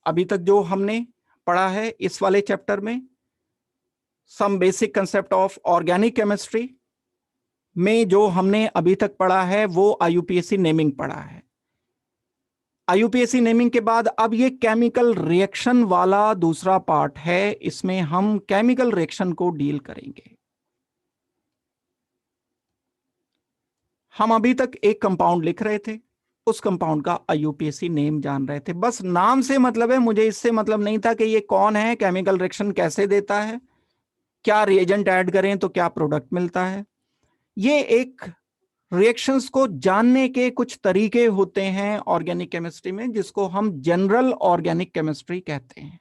अभी तक जो हमने पढ़ा है इस वाले चैप्टर में, some basic concept of organic chemistry में जो हमने अभी तक पढ़ा है वो आईयूपीएसी नेमिंग पढ़ा है। आईयूपीएसी नेमिंग के बाद अब ये केमिकल रिएक्शन वाला दूसरा पार्ट है, इसमें हम केमिकल रिएक्शन को डील करेंगे। हम अभी तक एक कंपाउंड लिख रहे थे, उस कंपाउंड का आईयूपीएसी नेम जान रहे थे, बस नाम से मतलब है, मुझे इससे मतलब नहीं था कि ये कौन है, केमिकल रिएक्शन कैसे देता है, क्या रिएजेंट ऐड करें तो क्या प्रोडक्ट मिलता है। ये एक रिएक्शंस को जानने के कुछ तरीके होते हैं ऑर्गेनिक केमिस्ट्री में, जिसको हम जनरल ऑर्गेनिक केमिस्ट्री कहते हैं।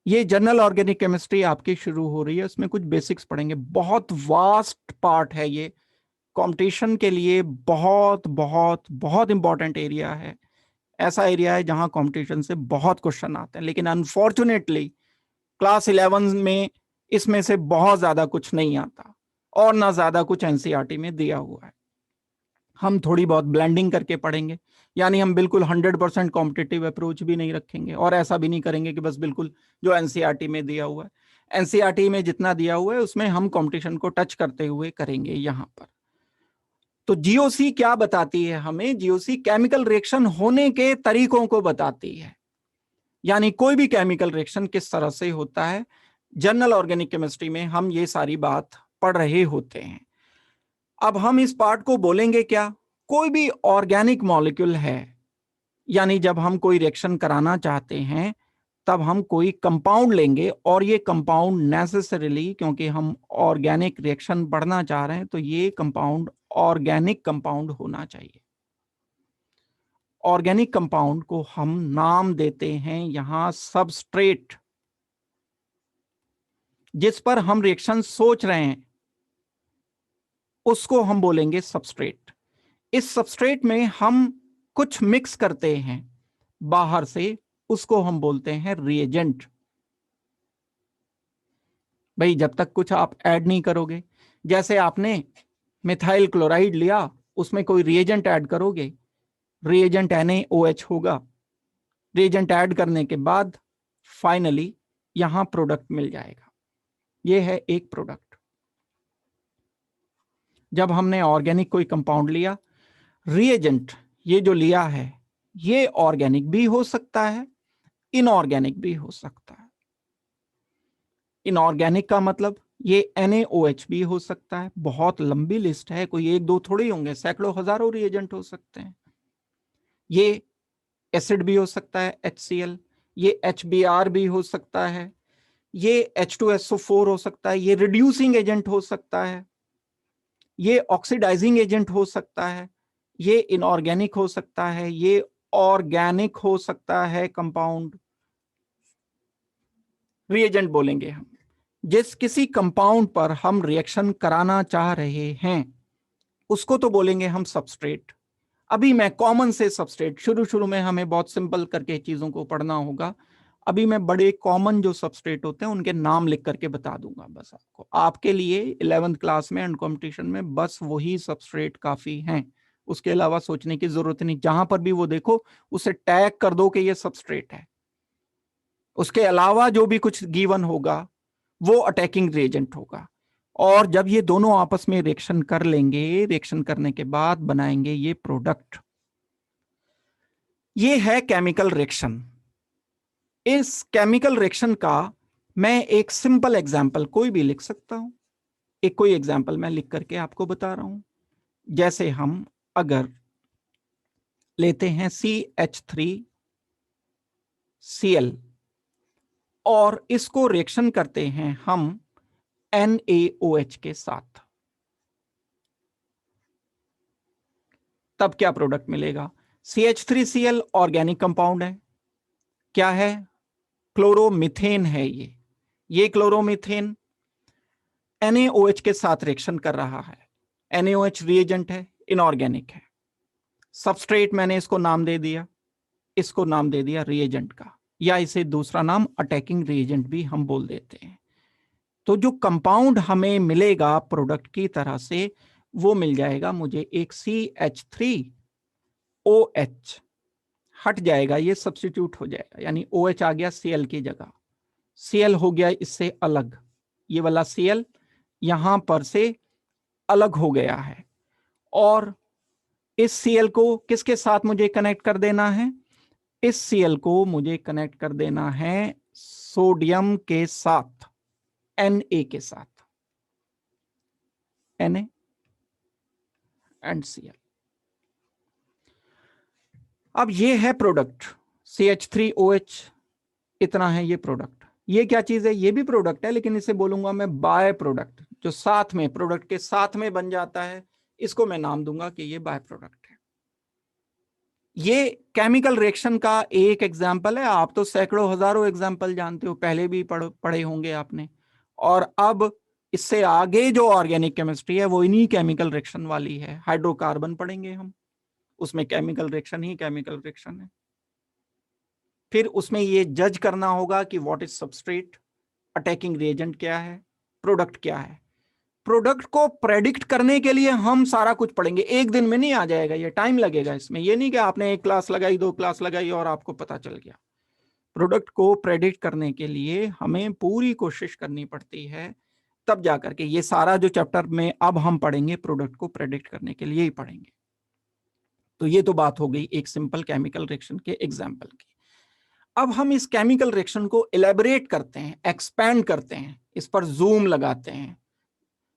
ये जनरल ऑर्गेनिक केमिस्ट्री आपकी शुरू हो रही है, उसमें कुछ बेसिक्स पढ़ेंगे। बहुत वास्ट पार्ट है ये, कंपटीशन के लिए बहुत बहुत बहुत इंपॉर्टेंट एरिया है। ऐसा एरिया है जहां कंपटीशन से बहुत क्वेश्चन आते हैं, लेकिन अनफॉर्चुनेटली क्लास 11 में इसमें से बहुत ज्यादा कुछ नहीं आता और ना ज्यादा कुछ एनसीईआरटी में दिया हुआ है। हम थोड़ी बहुत ब्लेंडिंग करके पढ़ेंगे, यानी हम बिल्कुल 100% कॉम्पिटिटिव अप्रोच भी नहीं रखेंगे और ऐसा भी नहीं करेंगे कि बस बिल्कुल जो एनसीईआरटी में दिया हुआ है। एनसीईआरटी में जितना दिया हुआ है उसमें हम कंपटीशन को टच करते हुए करेंगे यहां पर। तो जीओसी क्या बताती है हमें? जीओसी केमिकल रिएक्शन होने के तरीकों को बताती है, यानी कोई भी केमिकल रिएक्शन किस तरह से होता है। जनरल ऑर्गेनिक केमिस्ट्री में हम ये सारी बात पढ़ रहे होते हैं। अब हम इस पार्ट को बोलेंगे क्या? कोई भी ऑर्गेनिक मॉलिक्यूल है, यानी जब हम कोई रिएक्शन कराना चाहते हैं तब हम कोई कंपाउंड लेंगे, और ये कंपाउंड नेसेसरीली, क्योंकि हम ऑर्गेनिक रिएक्शन पढ़ना चाह रहे हैं, तो ये कंपाउंड ऑर्गेनिक कंपाउंड होना चाहिए। ऑर्गेनिक कंपाउंड को हम नाम देते हैं यहां सबस्ट्रेट। जिस पर हम रिएक्शन सोच रहे हैं उसको हम बोलेंगे सबस्ट्रेट। इस सबस्ट्रेट में हम कुछ मिक्स करते हैं बाहर से, उसको हम बोलते हैं रिएजेंट। भाई जब तक कुछ आप ऐड नहीं करोगे, जैसे आपने मिथाइल क्लोराइड लिया, उसमें कोई रिएजेंट ऐड करोगे, रिएजेंट NaOH होगा। रिएजेंट ऐड करने के बाद फाइनली यहां प्रोडक्ट मिल जाएगा। यह है एक प्रोडक्ट। जब हमने ऑर्गेनिक कोई कंपाउंड लिया, रिएजेंट ये जो लिया है ये ऑर्गेनिक भी हो सकता है, इनऑर्गेनिक भी हो सकता है। इनऑर्गेनिक का मतलब ये NaOH भी हो सकता है। बहुत लंबी लिस्ट है, कोई एक दो थोड़े होंगे, सैकड़ों हजारों रिएजेंट हो सकते हैं। ये एसिड भी हो सकता है HCl, ये HBr भी हो सकता है, ये H2SO4 हो सकता है, ये रिड्यूसिंग एजेंट हो सकता है, ये ऑक्सीडाइजिंग एजेंट हो सकता है, ये इनऑर्गेनिक हो सकता है, ये ऑर्गेनिक हो सकता है कंपाउंड। रिएजेंट बोलेंगे हम जिस किसी कंपाउंड पर हम रिएक्शन कराना चाह रहे हैं, उसको तो बोलेंगे हम सबस्ट्रेट। अभी मैं कॉमन से सबस्ट्रेट, शुरू में हमें बहुत सिंपल करके चीजों को पढ़ना होगा। अभी मैं बड़े कॉमन जो सबस्ट्रेट होते हैं उनके नाम लिख करके बता दूंगा बस आपको। आपके लिए 11th क्लास में एंड कॉम्पिटिशन में बस वही सबस्ट्रेट काफी हैं, उसके अलावा सोचने की जरूरत नहीं। जहां पर भी वो देखो उसे टैग कर दो कि ये सबस्ट्रेट है। उसके अलावा जो भी कुछ गिवन होगा वो अटैकिंग रिएजेंट होगा। और जब ये दोनों आपस में रिएक्शन कर लेंगे, रिएक्शन करने के बाद बनाएंगे ये प्रोडक्ट। ये है केमिकल रिएक्शन। इस केमिकल रिएक्शन का मैं एक सिंपल एग्जांपल कोई भी लिख सकता हूं। एक कोई एग्जांपल मैं लिख करके आपको बता रहा हूं। जैसे हम अगर लेते हैं CH3Cl और इसको रिएक्शन करते हैं हम NaOH के साथ, तब क्या प्रोडक्ट मिलेगा? CH3Cl ऑर्गेनिक कंपाउंड है। क्या है? क्लोरोमीथेन है। ये क्लोरोमीथेन NaOH के साथ रिएक्शन कर रहा है। NaOH रिएजेंट है, इनऑर्गेनिक है। सबस्ट्रेट मैंने इसको नाम दे दिया, इसको नाम दे दिया रिएजेंट का, या इसे दूसरा नाम अटैकिंग रिएजेंट भी हम बोल देते हैं। तो जो कंपाउंड हमें मिलेगा प्रोडक्ट की तरह से, वो मिल जाएगा मुझे एक CH3OH हट जाएगा, ये सब्स्टिट्यूट हो जाएगा, यानी OH आ गया Cl की जगह, Cl हो गया इससे अलग, ये वाला Cl यहां पर से अलग हो गया है। और इस Cl को किसके साथ मुझे कनेक्ट कर देना है? इस Cl को मुझे कनेक्ट कर देना है सोडियम के साथ, Na के साथ, Na एंड Cl। अब ये है प्रोडक्ट CH3OH, इतना है ये प्रोडक्ट। ये क्या चीज है? ये भी प्रोडक्ट है, लेकिन इसे बोलूंगा मैं बाय प्रोडक्ट, जो साथ में प्रोडक्ट के साथ में बन जाता है, इसको मैं नाम दूंगा कि ये बाय प्रोडक्ट है। ये केमिकल रिएक्शन का एक एग्जाम्पल है, आप तो सैकड़ों हजारों एग्जाम्पल जानते हो, पहले भी पढ़े होंगे आपने। और अब इससे आगे जो ऑर्गेनिक केमिस्ट्री है वो इन्हीं केमिकल रिएक्शन वाली है। हाइड्रोकार्बन पढ़ेंगे हम, उसमें केमिकल रिएक्शन ही केमिकल रिएक्शन है। फिर उसमें ये जज करना होगा कि what is substrate, attacking reagent क्या है, प्रोडक्ट क्या है। प्रोडक्ट को प्रेडिक्ट करने के लिए हम सारा कुछ पढ़ेंगे, एक दिन में नहीं आ जाएगा, ये टाइम लगेगा इसमें। ये नहीं कि आपने एक क्लास लगाई, 2 क्लास लगाई और आपको पता चल गया। प्रोडक्ट को प्रेडिक्ट करने के लिए हमें पूरी कोशिश करनी पड़ती है, तब जाकर के ये सारा जो चैप्टर में अब हम पढ़ेंगे प्रोडक्ट को प्रेडिक्ट करने के लिए ही पढ़ेंगे। तो ये तो बात हो गई एक सिंपल केमिकल रिएक्शन के एग्जाम्पल की। अब हम इस केमिकल रिएक्शन को इलेबोरेट करते हैं, एक्सपैंड करते हैं, इस पर जूम लगाते हैं,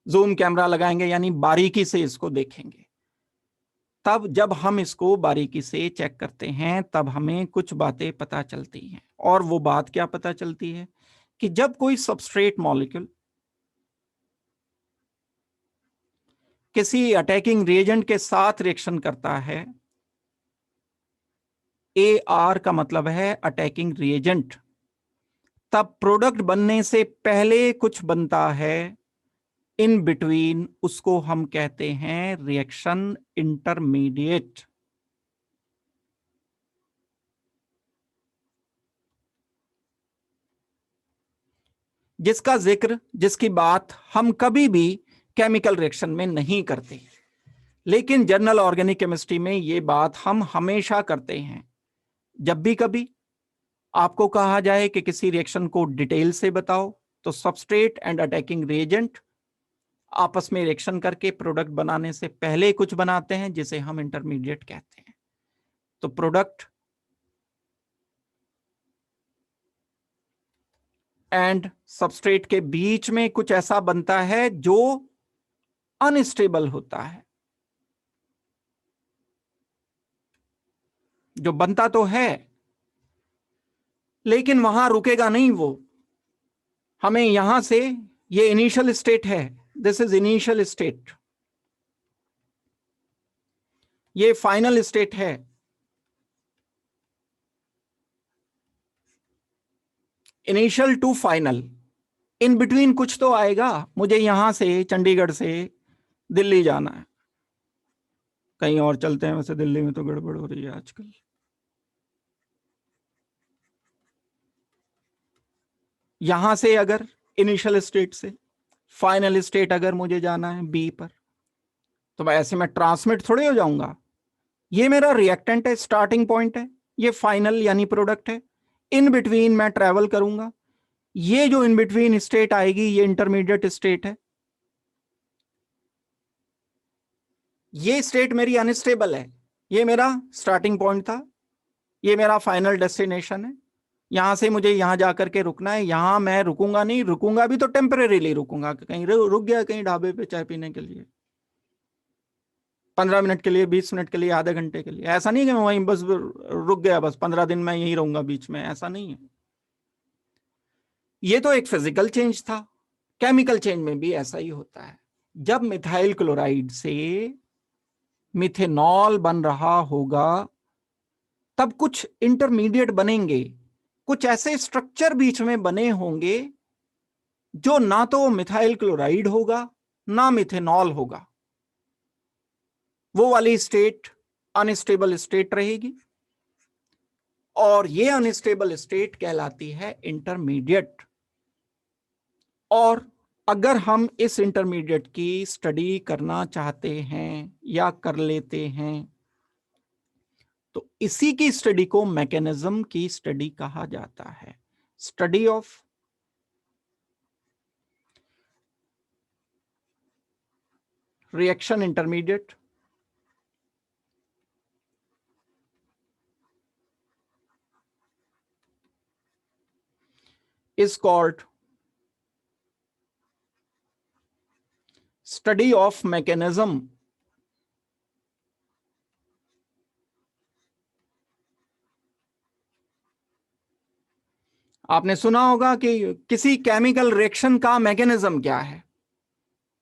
जूम कैमरा लगाएंगे, यानी बारीकी से इसको देखेंगे। तब जब हम इसको बारीकी से चेक करते हैं तब हमें कुछ बातें पता चलती हैं। और वो बात क्या पता चलती है कि जब कोई सबस्ट्रेट मॉलिक्यूल किसी अटैकिंग रिएजेंट के साथ रिएक्शन करता है, AR का मतलब है अटैकिंग रिएजेंट, तब प्रोडक्ट बनने से पहले कुछ बनता है इन बिटवीन, उसको हम कहते हैं रिएक्शन इंटरमीडिएट। जिसका जिक्र, जिसकी बात हम कभी भी केमिकल रिएक्शन में नहीं करते, लेकिन जनरल ऑर्गेनिक केमिस्ट्री में ये बात हम हमेशा करते हैं। जब भी कभी आपको कहा जाए कि किसी रिएक्शन को डिटेल से बताओ, तो सबस्ट्रेट एंड अटैकिंग रिएजेंट आपस में रिएक्शन करके प्रोडक्ट बनाने से पहले कुछ बनाते हैं जिसे हम इंटरमीडिएट कहते हैं। तो प्रोडक्ट एंड सबस्ट्रेट के बीच में कुछ ऐसा बनता है जो अनस्टेबल होता है, जो बनता तो है लेकिन वहां रुकेगा नहीं वो। हमें यहां से, ये इनिशियल स्टेट है, दिस इज इनिशियल स्टेट, ये फाइनल स्टेट है, initial to final, in between कुछ तो आएगा। मुझे यहां से, चंडीगढ़ से दिल्ली जाना है, कहीं और चलते हैं, वैसे दिल्ली में तो गड़बड़ हो रही है आजकल। यहां से अगर इनिशियल स्टेट से फाइनल स्टेट अगर मुझे जाना है बी पर, तो मैं ऐसे में ट्रांसमिट थोड़े हो जाऊंगा। ये मेरा रिएक्टेंट है, स्टार्टिंग पॉइंट है, ये फाइनल यानी प्रोडक्ट है, इन बिटवीन मैं ट्रेवल करूंगा। ये जो इन बिटवीन स्टेट आएगी ये इंटरमीडिएट स्टेट है। ये स्टेट मेरी अनस्टेबल है, ये मेरा स्टार्टिंग पॉइंट था, ये मेरा फाइनल डेस्टिनेशन है। यहां से मुझे यहां जाकर के रुकना है, यहां मैं रुकूंगा नहीं, रुकूंगा भी तो टेम्परेरीली रुकूंगा, कहीं रुक गया कहीं ढाबे पे चाय पीने के लिए 15 मिनट के लिए, 20 मिनट के लिए, आधे घंटे के लिए। ऐसा नहीं कि मैं वहीं बस रुक गया, बस 15 दिन मैं यहीं रहूंगा बीच में, ऐसा नहीं है। ये तो एक फिजिकल चेंज था, केमिकल चेंज में भी ऐसा ही होता है। जब मिथाइल क्लोराइड से मिथेनॉल बन रहा होगा तब कुछ इंटरमीडिएट बनेंगे, कुछ ऐसे स्ट्रक्चर बीच में बने होंगे जो ना तो मिथाइल क्लोराइड होगा ना मिथेनॉल होगा। वो वाली स्टेट अनस्टेबल स्टेट रहेगी और ये अनस्टेबल स्टेट कहलाती है इंटरमीडिएट। और अगर हम इस इंटरमीडिएट की स्टडी करना चाहते हैं या कर लेते हैं तो इसी की स्टडी को मैकेनिज्म की स्टडी कहा जाता है। Study of reaction intermediate is called study of mechanism आपने सुना होगा कि किसी केमिकल रिएक्शन का मैकेनिज्म क्या है,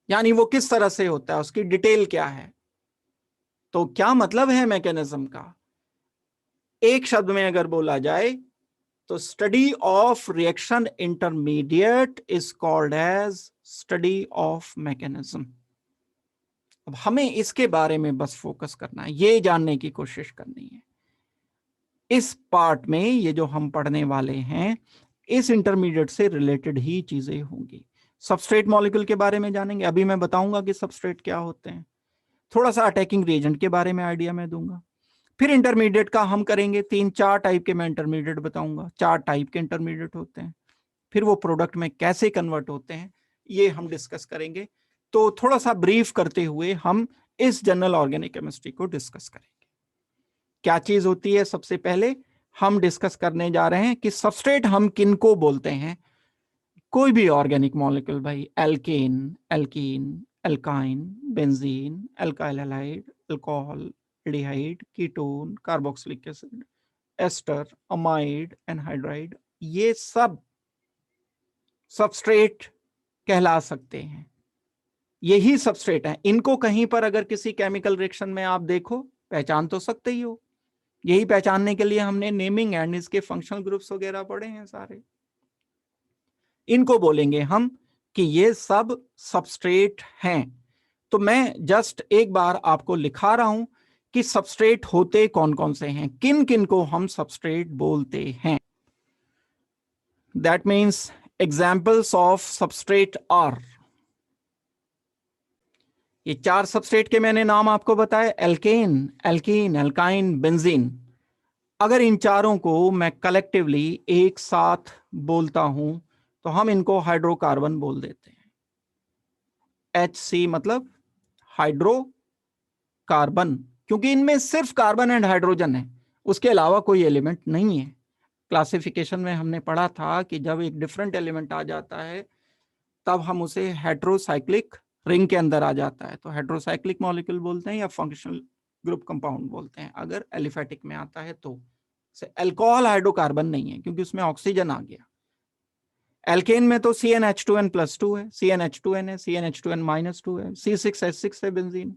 यानी वो किस तरह से होता है, उसकी डिटेल क्या है। तो क्या मतलब है मैकेनिज्म का? एक शब्द में अगर बोला जाए तो study of reaction intermediate is called as study of mechanism. अब हमें इसके बारे में बस फोकस करना है, ये जानने की कोशिश करनी है। इस पार्ट में ये जो हम पढ़ने वाले हैं इस इंटरमीडिएट से रिलेटेड ही चीजें होंगी। सबस्ट्रेट मॉलिक्यूल के बारे में जानेंगे, अभी मैं बताऊंगा कि सबस्ट्रेट क्या होते हैं। थोड़ा सा अटैकिंग रिएजेंट के बारे में आइडिया मैं दूंगा। फिर इंटरमीडिएट का हम करेंगे 3-4 टाइप के, मैं इंटरमीडिएट बताऊंगा। 4 टाइप के इंटरमीडिएट होते हैं। फिर वो प्रोडक्ट में कैसे कन्वर्ट होते हैं ये हम डिस्कस करेंगे। तो थोड़ा सा ब्रीफ करते हुए हम इस जनरल ऑर्गेनिक केमिस्ट्री को डिस्कस करेंगे। क्या चीज होती है? सबसे पहले हम डिस्कस करने जा रहे हैं कि सबस्ट्रेट हम किनको बोलते हैं। कोई भी ऑर्गेनिक मॉलिक्यूल भाई, alkane, alkene, alkyne, benzene, alkyl halide, alcohol, aldehyde, ketone, carboxylic acid, ester, amide, anhydride, ये सब सबस्ट्रेट कहला सकते हैं। यही सबस्ट्रेट है। इनको कहीं पर अगर किसी केमिकल रिएक्शन में आप देखो, पहचान तो सकते ही हो। यही पहचानने के लिए हमने नेमिंग एंड इसके फंक्शनल ग्रुप्स वगैरह पढ़े हैं सारे। इनको बोलेंगे हम कि ये सब सबस्ट्रेट हैं। तो मैं जस्ट एक बार आपको लिखा रहा हूं कि सबस्ट्रेट होते कौन कौन से हैं, किन किन को हम सबस्ट्रेट बोलते हैं। That means examples of substrate are, ये 4 सबस्ट्रेट के मैंने नाम आपको बताए, एल्केन, एल्कीन, एल्काइन, बेंजीन। अगर इन चारों को मैं कलेक्टिवली एक साथ बोलता हूं तो हम इनको हाइड्रोकार्बन बोल देते हैं। HC मतलब हाइड्रोकार्बन, क्योंकि इनमें सिर्फ कार्बन एंड हाइड्रोजन है, उसके अलावा कोई एलिमेंट नहीं है। क्लासिफिकेशन में हमने पढ़ा था कि जब एक डिफरेंट एलिमेंट आ जाता है तब हम उसे हेट्रोसाइक्लिक रिंग के अंदर आ जाता है, तो हेट्रोसाइक्लिक मॉलिक्यूल बोलते हैं या फंक्शनल ग्रुप कंपाउंड बोलते हैं। अगर एलिफेटिक में आता है तो अल्कोहल हाइड्रोकार्बन नहीं है क्योंकि उसमें ऑक्सीजन आ गया। एल्केन में तो CnH2n+2 है, CnH2n है, CnH2n-2 है, C6H6 है बेंजीन।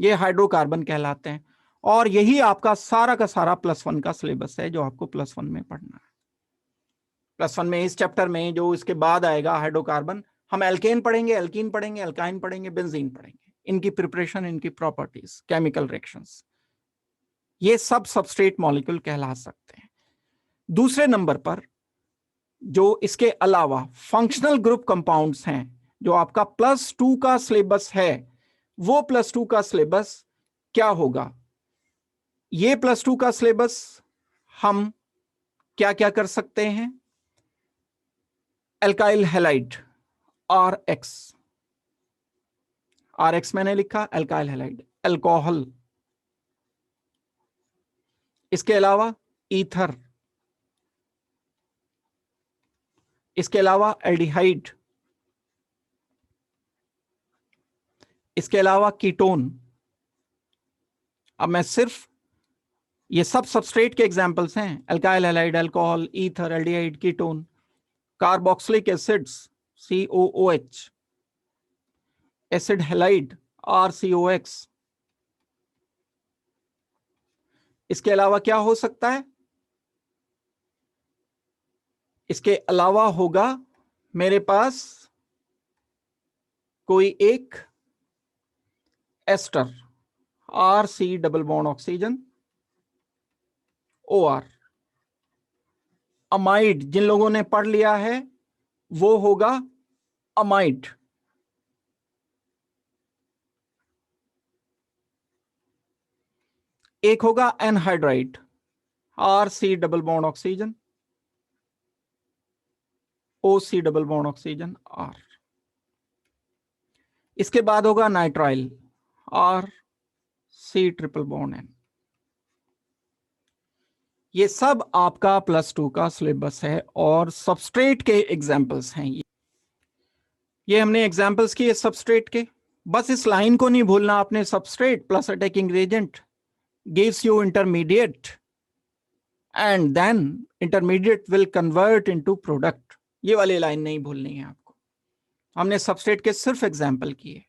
ये हाइड्रोकार्बन कहलाते हैं। और यही आपका सारा का सारा +1 का सिलेबस है जो आपको +1 में पढ़ना है। +1 में इस चैप्टर में जो इसके बाद आएगा हाइड्रोकार्बन, हम एल्केन पढ़ेंगे, एल्कीन पढ़ेंगे, एल्काइन पढ़ेंगे, बेंजीन पढ़ेंगे। इनकी प्रिपरेशन, इनकी प्रॉपर्टीज, केमिकल रिएक्शंस, ये सब सबस्ट्रेट मॉलिक्यूल कहला सकते हैं। दूसरे नंबर पर जो इसके अलावा फंक्शनल ग्रुप कंपाउंड्स हैं, जो आपका +2 का सिलेबस है, वो +2 का सिलेबस क्या होगा? ये +2 का सिलेबस हम क्या क्या कर सकते हैं? एल्काइल हैलाइड RX, RX मैंने लिखा, एल्काइल हैलाइड, अल्कोहल, इसके अलावा ईथर, इसके अलावा एल्डिहाइड, इसके अलावा कीटोन। अब मैं सिर्फ ये सब सबस्ट्रेट के एग्जांपल्स हैं, alkyl halide, alcohol, ether, aldehyde, ketone. Carboxylic acids COOH, acid halide RCOX। इसके अलावा क्या हो सकता है? इसके अलावा होगा मेरे पास कोई एक ester RC double bond oxygen OR। Amide जिन लोगों ने पढ़ लिया है वो होगा अमाइड। एक होगा anhydride, RC double bond oxygen, OC double bond oxygen R। इसके बाद होगा nitrile, RC triple bond N। ये सब आपका +2 का सिलेबस है और सबस्ट्रेट के एग्जाम्पल्स हैं। ये हमने एग्जाम्पल्स किए सबस्ट्रेट के। बस इस लाइन को नहीं भूलना आपने, substrate plus attacking reagent gives you intermediate and then intermediate will convert into product. ये वाली लाइन नहीं भूलनी है आपको। हमने सबस्ट्रेट के सिर्फ एग्जाम्पल किए।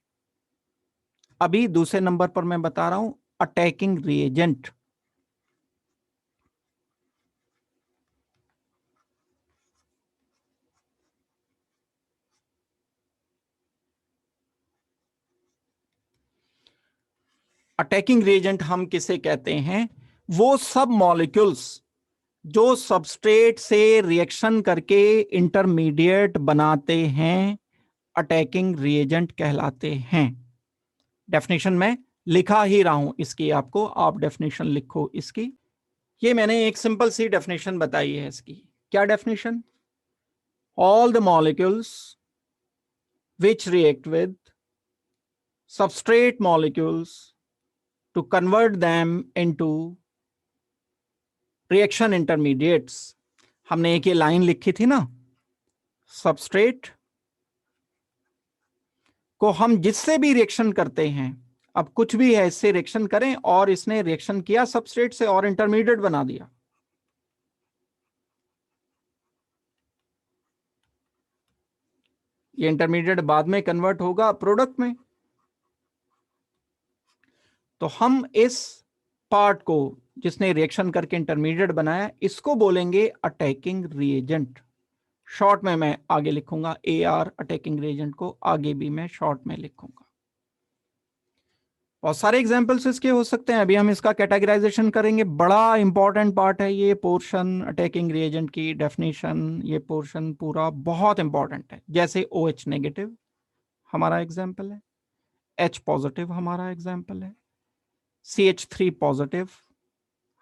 अभी दूसरे नंबर पर मैं बता रहा हूं अटैकिंग रिएजेंट। अटैकिंग रिएजेंट हम किसे कहते हैं? वो सब मॉलिक्यूल्स जो सबस्ट्रेट से रिएक्शन करके इंटरमीडिएट बनाते हैं, अटैकिंग रिएजेंट कहलाते हैं। डेफिनेशन में लिखा ही रहा हूं इसकी, आपको आप डेफिनेशन लिखो इसकी। ये मैंने एक सिंपल सी डेफिनेशन बताई है इसकी। क्या definition? All the molecules which react with substrate molecules to convert them into reaction intermediates। हमने एक ये लाइन लिखी थी ना, सबस्ट्रेट को हम जिससे भी रिएक्शन करते हैं, अब कुछ भी है इससे रिएक्शन करें और इसने रिएक्शन किया सबस्ट्रेट से और इंटरमीडिएट बना दिया, ये इंटरमीडिएट बाद में कन्वर्ट होगा प्रोडक्ट में। तो हम इस पार्ट को जिसने रिएक्शन करके इंटरमीडिएट बनाया, इसको बोलेंगे अटैकिंग रिएजेंट। शॉर्ट में मैं आगे लिखूंगा AR अटैकिंग रिएजेंट को, आगे भी मैं शॉर्ट में लिखूंगा। और सारे एग्जांपल्स इसके हो सकते हैं। अभी हम इसका कैटेगराइजेशन करेंगे। बड़ा इंपॉर्टेंट पार्ट है ये पोर्शन, अटैकिंग रिएजेंट की डेफिनेशन। ये पोर्शन पूरा बहुत इंपॉर्टेंट है। जैसे OH नेगेटिव हमारा एग्जाम्पल है, H पॉजिटिव हमारा एग्जाम्पल है, CH3 पॉजिटिव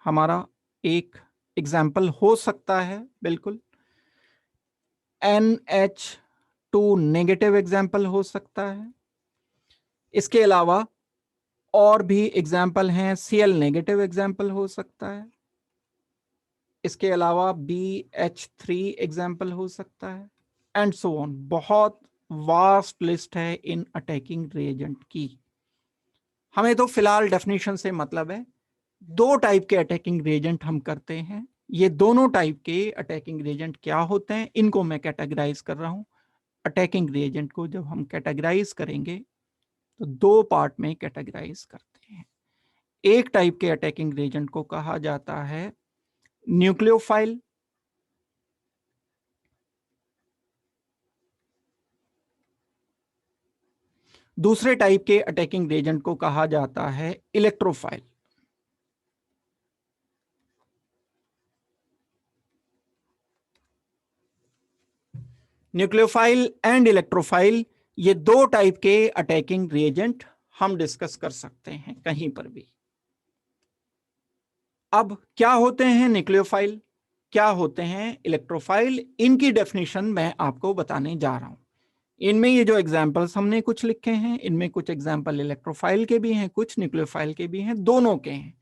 हमारा एक एग्जाम्पल हो सकता है बिल्कुल, NH2 नेगेटिव एग्जाम्पल हो सकता है। इसके अलावा और भी एग्जाम्पल हैं, Cl नेगेटिव एग्जाम्पल हो सकता है। इसके अलावा BH3 एग्जाम्पल हो सकता है, एंड सो ऑन। बहुत वास्ट लिस्ट है इन अटैकिंग रिएजेंट की। हमें तो फिलहाल डेफिनेशन से मतलब है। दो टाइप के अटैकिंग रिएजेंट हम करते हैं। ये दोनों टाइप के अटैकिंग रिएजेंट क्या होते हैं, इनको मैं कैटेगराइज कर रहा हूं। अटैकिंग रिएजेंट को जब हम कैटेगराइज करेंगे तो दो पार्ट में कैटेगराइज करते हैं। एक टाइप के अटैकिंग रिएजेंट को कहा जाता है न्यूक्लियोफाइल, दूसरे टाइप के अटैकिंग रिएजेंट को कहा जाता है इलेक्ट्रोफाइल। न्यूक्लियोफाइल एंड इलेक्ट्रोफाइल, ये दो टाइप के अटैकिंग रिएजेंट हम डिस्कस कर सकते हैं कहीं पर भी। अब क्या होते हैं न्यूक्लियोफाइल, क्या होते हैं इलेक्ट्रोफाइल, इनकी डेफिनेशन मैं आपको बताने जा रहा हूं। इनमें ये जो एग्जाम्पल्स हमने कुछ लिखे हैं, इनमें कुछ एग्जाम्पल इलेक्ट्रोफाइल के भी हैं, कुछ न्यूक्लियोफाइल के भी हैं, दोनों के हैं।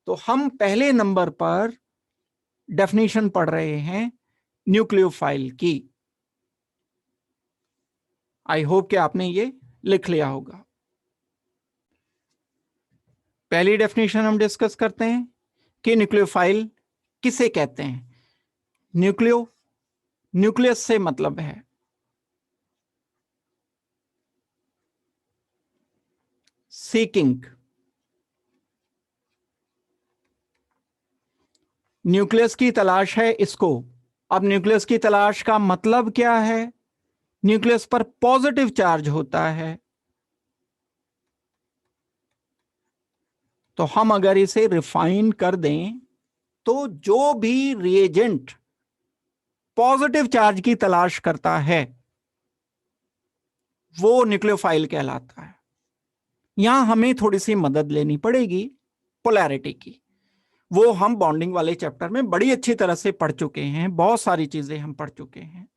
तो हम पहले नंबर पर डेफिनेशन पढ़ रहे हैं न्यूक्लियोफाइल की। आई होप कि आपने ये लिख लिया होगा। पहली डेफिनेशन हम डिस्कस करते हैं कि न्यूक्लियोफाइल किसे कहते हैं। न्यूक्लियस से मतलब है सीकिंग। न्यूक्लियस की तलाश है इसको। अब न्यूक्लियस की तलाश का मतलब क्या है? न्यूक्लियस पर पॉजिटिव चार्ज होता है, तो हम अगर इसे रिफाइन कर दें तो जो भी रिएजेंट पॉजिटिव चार्ज की तलाश करता है वो न्यूक्लियोफाइल कहलाता है। यहां हमें थोड़ी सी मदद लेनी पड़ेगी। पोलैरिटी की। वो हम बॉन्डिंग वाले चैप्टर में बड़ी अच्छी तरह से पढ़ चुके हैं, बहुत सारी चीजें हम पढ़ चुके हैं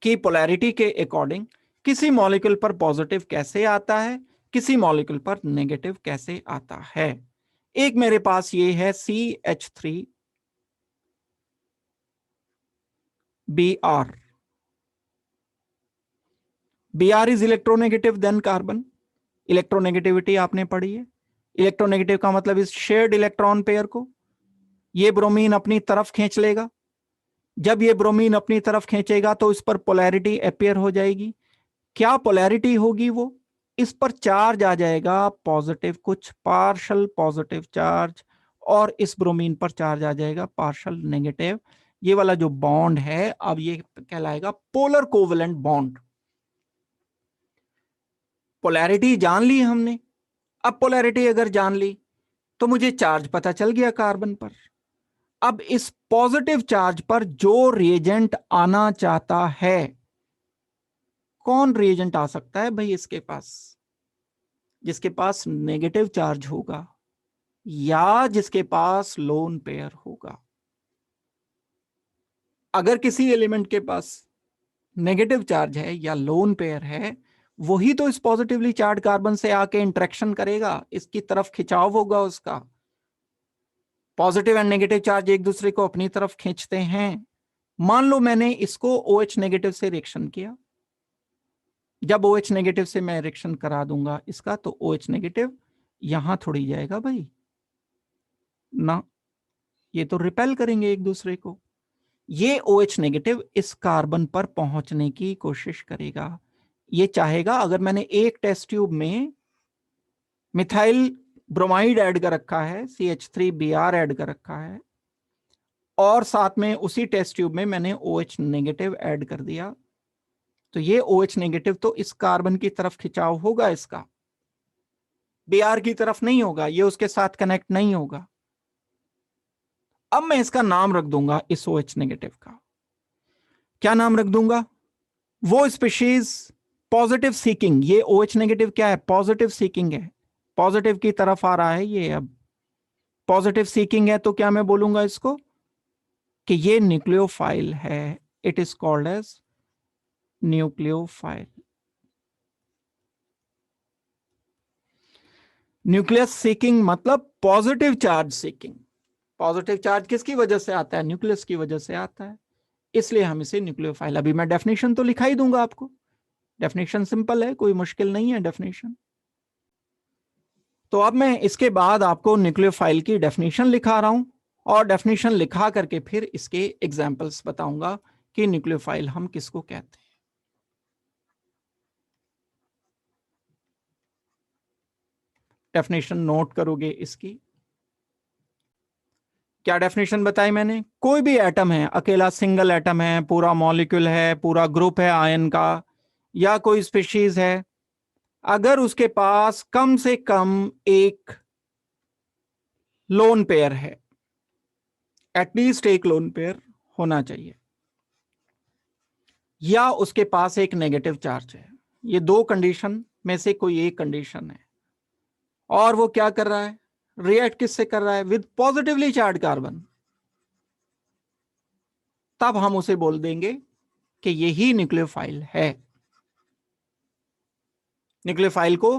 कि पोलैरिटी के अकॉर्डिंग किसी मॉलिक्यूल पर पॉजिटिव कैसे आता है, किसी मॉलिक्यूल पर नेगेटिव कैसे आता है। एक मेरे पास ये है CH3 Br। Br is electronegative than carbon. Electronegativity आपने पढ़ी है। इलेक्ट्रोनेगेटिव का मतलब इस शेयर्ड इलेक्ट्रॉन पेयर को ये ब्रोमीन अपनी तरफ खींच लेगा। जब ये ब्रोमीन अपनी तरफ खींचेगा तो इस पर पोलैरिटी अपीयर हो जाएगी। क्या पोलैरिटी होगी? वो इस पर चार्ज आ जाएगा पॉजिटिव, कुछ पार्शल पॉजिटिव चार्ज, और इस ब्रोमीन पर चार्ज आ जाएगा पार्शल नेगेटिव। ये वाला जो बॉन्ड है अब ये कहलाएगा पोलर कोवेलेंट बॉन्ड। पोलैरिटी जान ली हमने। अब पोलैरिटी अगर जान ली तो मुझे चार्ज पता चल गया कार्बन पर। अब इस पॉजिटिव चार्ज पर जो रिएजेंट आना चाहता है, कौन रिएजेंट आ सकता है भाई इसके पास? जिसके पास नेगेटिव चार्ज होगा या जिसके पास लोन पेयर होगा। अगर किसी एलिमेंट के पास नेगेटिव चार्ज है या लोन पेयर है, वही तो इस पॉजिटिवली चार्ज कार्बन से आके इंटरेक्शन करेगा, इसकी तरफ खिंचाव होगा उसका। पॉजिटिव एंड नेगेटिव चार्ज एक दूसरे को अपनी तरफ खींचते हैं। मान लो मैंने इसको OH नेगेटिव से रिएक्शन किया। जब OH नेगेटिव से मैं रिएक्शन करा दूंगा इसका, तो OH नेगेटिव यहां थोड़ी जाएगा भाई ना, ये तो रिपेल करेंगे एक दूसरे को। ये OH नेगेटिव इस कार्बन पर पहुंचने की कोशिश करेगा। ये चाहेगा, अगर मैंने एक टेस्ट ट्यूब में मिथाइल ब्रोमाइड ऐड कर रखा है, CH3Br ऐड कर रखा है, और साथ में उसी टेस्ट ट्यूब में मैंने OH नेगेटिव ऐड कर दिया, तो ये OH नेगेटिव तो इस कार्बन की तरफ खिंचाव होगा इसका, Br की तरफ नहीं होगा, ये उसके साथ कनेक्ट नहीं होगा। अब मैं इसका नाम रख दूंगा इस OH नेगेटिव का। क्या नाम रख दूंगा? वो स्पीशीज पॉजिटिव सीकिंग। ये OH नेगेटिव क्या है? पॉजिटिव सीकिंग है, पॉजिटिव की तरफ आ रहा है ये। अब पॉजिटिव सीकिंग है तो क्या मैं बोलूंगा इसको कि ये न्यूक्लियोफाइल है। It is called as nucleophile. Nucleus seeking मतलब positive charge seeking. Positive charge किसकी वजह से आता है? न्यूक्लियस की वजह से आता है, इसलिए हम इसे न्यूक्लियोफाइल। अभी मैं डेफिनेशन तो लिखा ही दूंगा आपको। डेफिनेशन सिंपल है, कोई मुश्किल नहीं है डेफिनेशन। तो अब मैं इसके बाद आपको न्यूक्लियोफाइल की डेफिनेशन लिखा रहा हूं, और डेफिनेशन लिखा करके फिर इसके एग्जाम्पल्स बताऊंगा कि न्यूक्लियोफाइल हम किसको कहते हैं। डेफिनेशन नोट करोगे इसकी। क्या डेफिनेशन बताई मैंने? कोई भी एटम है, अकेला सिंगल एटम है, पूरा मॉलिक्यूल है, पूरा ग्रुप है आयन का, या कोई स्पीशीज है, अगर उसके पास कम से कम एक लोन पेयर है, एटलीस्ट एक लोन पेयर होना चाहिए, या उसके पास एक नेगेटिव चार्ज है, ये दो कंडीशन में से कोई एक कंडीशन है, और वो क्या कर रहा है? रिएक्ट किससे कर रहा है? विद पॉजिटिवली चार्ज कार्बन, तब हम उसे बोल देंगे कि यही न्यूक्लियोफाइल है। न्यूक्लियोफाइल को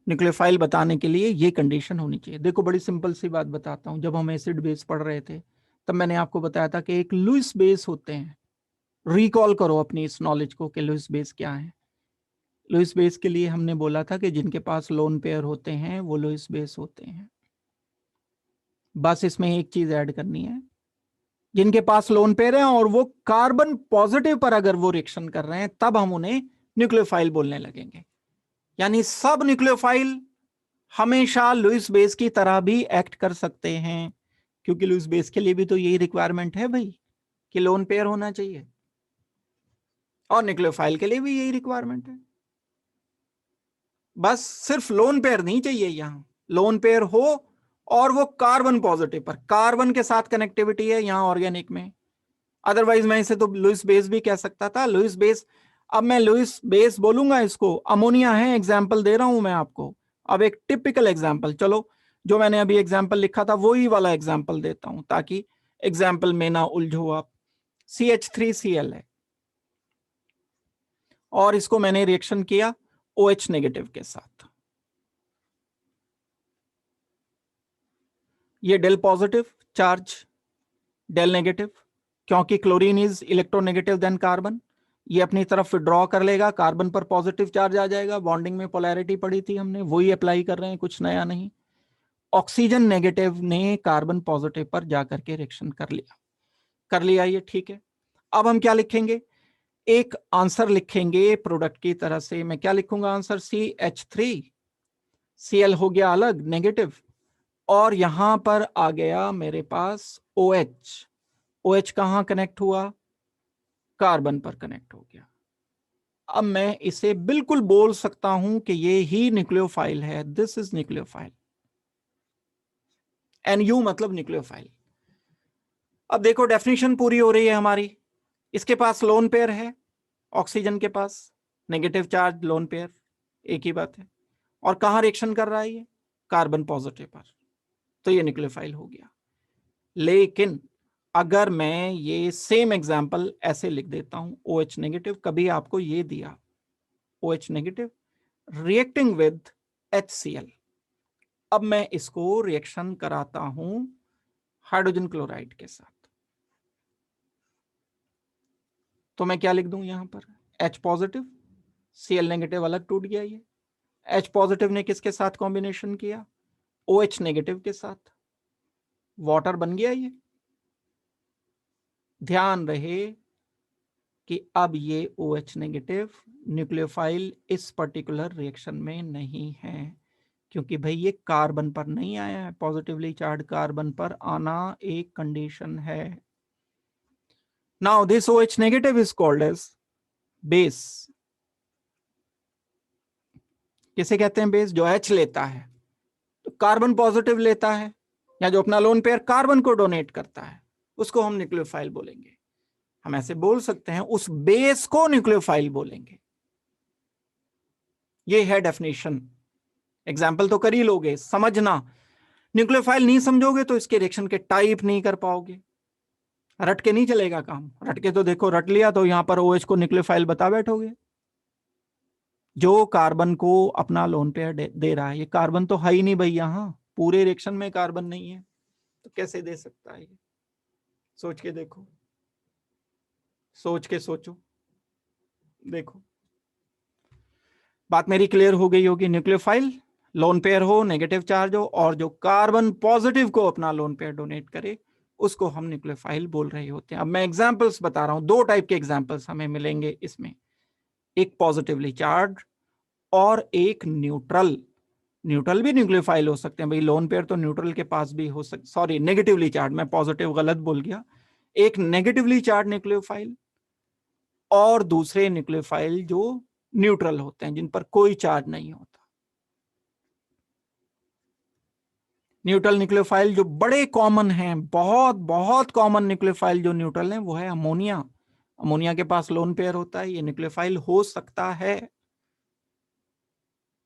न्यूक्लियोफाइल बताने के लिए ये कंडीशन होनी चाहिए। देखो बड़ी सिंपल सी बात बताता हूं। जब हम एसिड बेस पढ़ रहे थे तब मैंने आपको बताया था कि एक लुईस बेस होते हैं। रिकॉल करो अपनी इस नॉलेज को कि लुईस बेस क्या है। लुईस बेस के लिए हमने बोला था कि जिनके पास लोन पेयर होते हैं वो लुईस बेस होते हैं। बस इसमें एक चीज ऐड करनी है, जिनके पास लोन पेयर है और वो कार्बन पॉजिटिव पर अगर वो रिएक्शन कर रहे हैं तब हम उन्हें न्यूक्लियोफाइल बोलने लगेंगे। यानी सब न्यूक्लियोफाइल हमेशा लुईस बेस की तरह भी एक्ट कर सकते हैं, क्योंकि लुईस बेस के लिए भी तो यही रिक्वायरमेंट है भाई कि लोन पेयर होना चाहिए, और न्यूक्लियोफाइल के लिए भी यही रिक्वायरमेंट है। बस सिर्फ लोन पेयर नहीं चाहिए, यहां लोन पेयर हो और वो कार्बन पॉजिटिव पर, कार्बन के साथ कनेक्टिविटी है यहां ऑर्गेनिक में। अदरवाइज मैं इसे तो लुईस बेस भी कह सकता था। लुईस बेस, अब मैं लुईस बेस बोलूंगा इसको। अमोनिया है, एग्जाम्पल दे रहा हूं मैं आपको। अब एक टिपिकल एग्जाम्पल, चलो जो मैंने अभी एग्जाम्पल लिखा था वही वाला एग्जाम्पल देता हूं ताकि एग्जाम्पल में ना उलझो आप। CH3Cl है और इसको मैंने रिएक्शन किया OH नेगेटिव के साथ। ये del positive charge, del negative, क्योंकि chlorine is electronegative than carbon, ये अपनी तरफ ड्रॉ कर लेगा, कार्बन पर पॉजिटिव चार्ज आ जाएगा। बॉन्डिंग में पोलैरिटी पड़ी थी हमने, वही अप्लाई कर रहे हैं, कुछ नया नहीं। ऑक्सीजन नेगेटिव ने कार्बन पॉजिटिव पर जाकर के रिएक्शन कर लिया ये ठीक है। अब हम क्या लिखेंगे, एक आंसर लिखेंगे प्रोडक्ट की तरह से। मैं क्या लिखूंगा आंसर, CH3Cl हो गया अलग नेगेटिव, और यहां पर आ गया मेरे पास OH। OH कहां कनेक्ट हुआ, कार्बन पर कनेक्ट हो गया। अब मैं इसे बिल्कुल बोल सकता हूं कि ये ही न्यूक्लियोफाइल है, दिस इज न्यूक्लियोफाइल। NU मतलब न्यूक्लियोफाइल। अब देखो डेफिनेशन पूरी हो रही है हमारी। इसके पास लोन पेयर है, ऑक्सीजन के पास नेगेटिव चार्ज लोन पेयर, एक ही बात है। और कहां रिएक्शन कर रहा है ये, कार्बन पॉजिटिव पर, तो ये न्यूक्लियोफाइल हो गया। लेकिन अगर मैं ये सेम एग्जांपल ऐसे लिख देता हूं, OH नेगेटिव, कभी आपको ये दिया OH negative reacting with HCl, अब मैं इसको रिएक्शन कराता हूं हाइड्रोजन क्लोराइड के साथ, तो मैं क्या लिख दूं यहां पर, H पॉजिटिव, Cl नेगेटिव अलग टूट गया। ये H पॉजिटिव ने किसके साथ कॉम्बिनेशन किया, OH नेगेटिव के साथ, वाटर बन गया ये। ध्यान रहे कि अब ये OH नेगेटिव न्यूक्लियोफाइल इस पर्टिकुलर रिएक्शन में नहीं है, क्योंकि भाई ये कार्बन पर नहीं आया है, पॉजिटिवली चार्ज कार्बन पर आना एक कंडीशन है। Now this OH negative is called as base. किसे कहते हैं बेस, जो H लेता है तो कार्बन पॉजिटिव लेता है, या जो अपना लोन पेयर कार्बन को डोनेट करता है, उसको हम न्यूक्लियोफाइल बोलेंगे। हम ऐसे बोल सकते हैं उस बेस को न्यूक्लियोफाइल बोलेंगे। ये है डेफिनेशन। एग्जाम्पल तो कर ही लोगे, समझना। न्यूक्लियोफाइल नहीं समझोगे तो इसके रिएक्शन के टाइप नहीं कर पाओगे, रट के नहीं चलेगा काम। रट के तो देखो, रट लिया तो यहां पर OH को न्यूक्लियोफाइल बता बैठोगे। जो कार्बन को अपना लोन पेयर दे रहा है, ये कार्बन तो है ही नहीं भाई, यहां पूरे रिएक्शन में कार्बन नहीं है, तो कैसे दे सकता है ये, सोच के देखो, सोच के सोचो, देखो। बात मेरी क्लियर हो गई होगी। न्यूक्लियोफाइल लोन पेयर हो, नेगेटिव चार्ज हो, और जो कार्बन पॉजिटिव को अपना लोन पेयर डोनेट करे, उसको हम न्यूक्लियोफाइल बोल रहे होते हैं। अब मैं एग्जांपल्स बता रहा हूं, दो टाइप के एग्जांपल्स हमें मिलेंगे इसमें, एक पॉजिटिवली चार्ज और एक न्यूट्रल। न्यूट्रल भी न्यूक्लियोफाइल हो सकते हैं भाई, लोन पेयर तो न्यूट्रल के पास भी हो सकते, सॉरी नेगेटिवली चार्ज, मैं पॉजिटिव गलत बोल गया। एक नेगेटिवली चार्ज न्यूक्लियोफाइल और दूसरे न्यूक्लियोफाइल जो न्यूट्रल होते हैं, जिन पर कोई चार्ज नहीं होता। न्यूट्रल न्यूक्लियोफाइल जो बड़े कॉमन हैं, बहुत बहुत कॉमन न्यूक्लियोफाइल जो न्यूट्रल हैं, वो है अमोनिया। अमोनिया के पास लोन पेयर होता है, ये न्यूक्लियोफाइल हो सकता है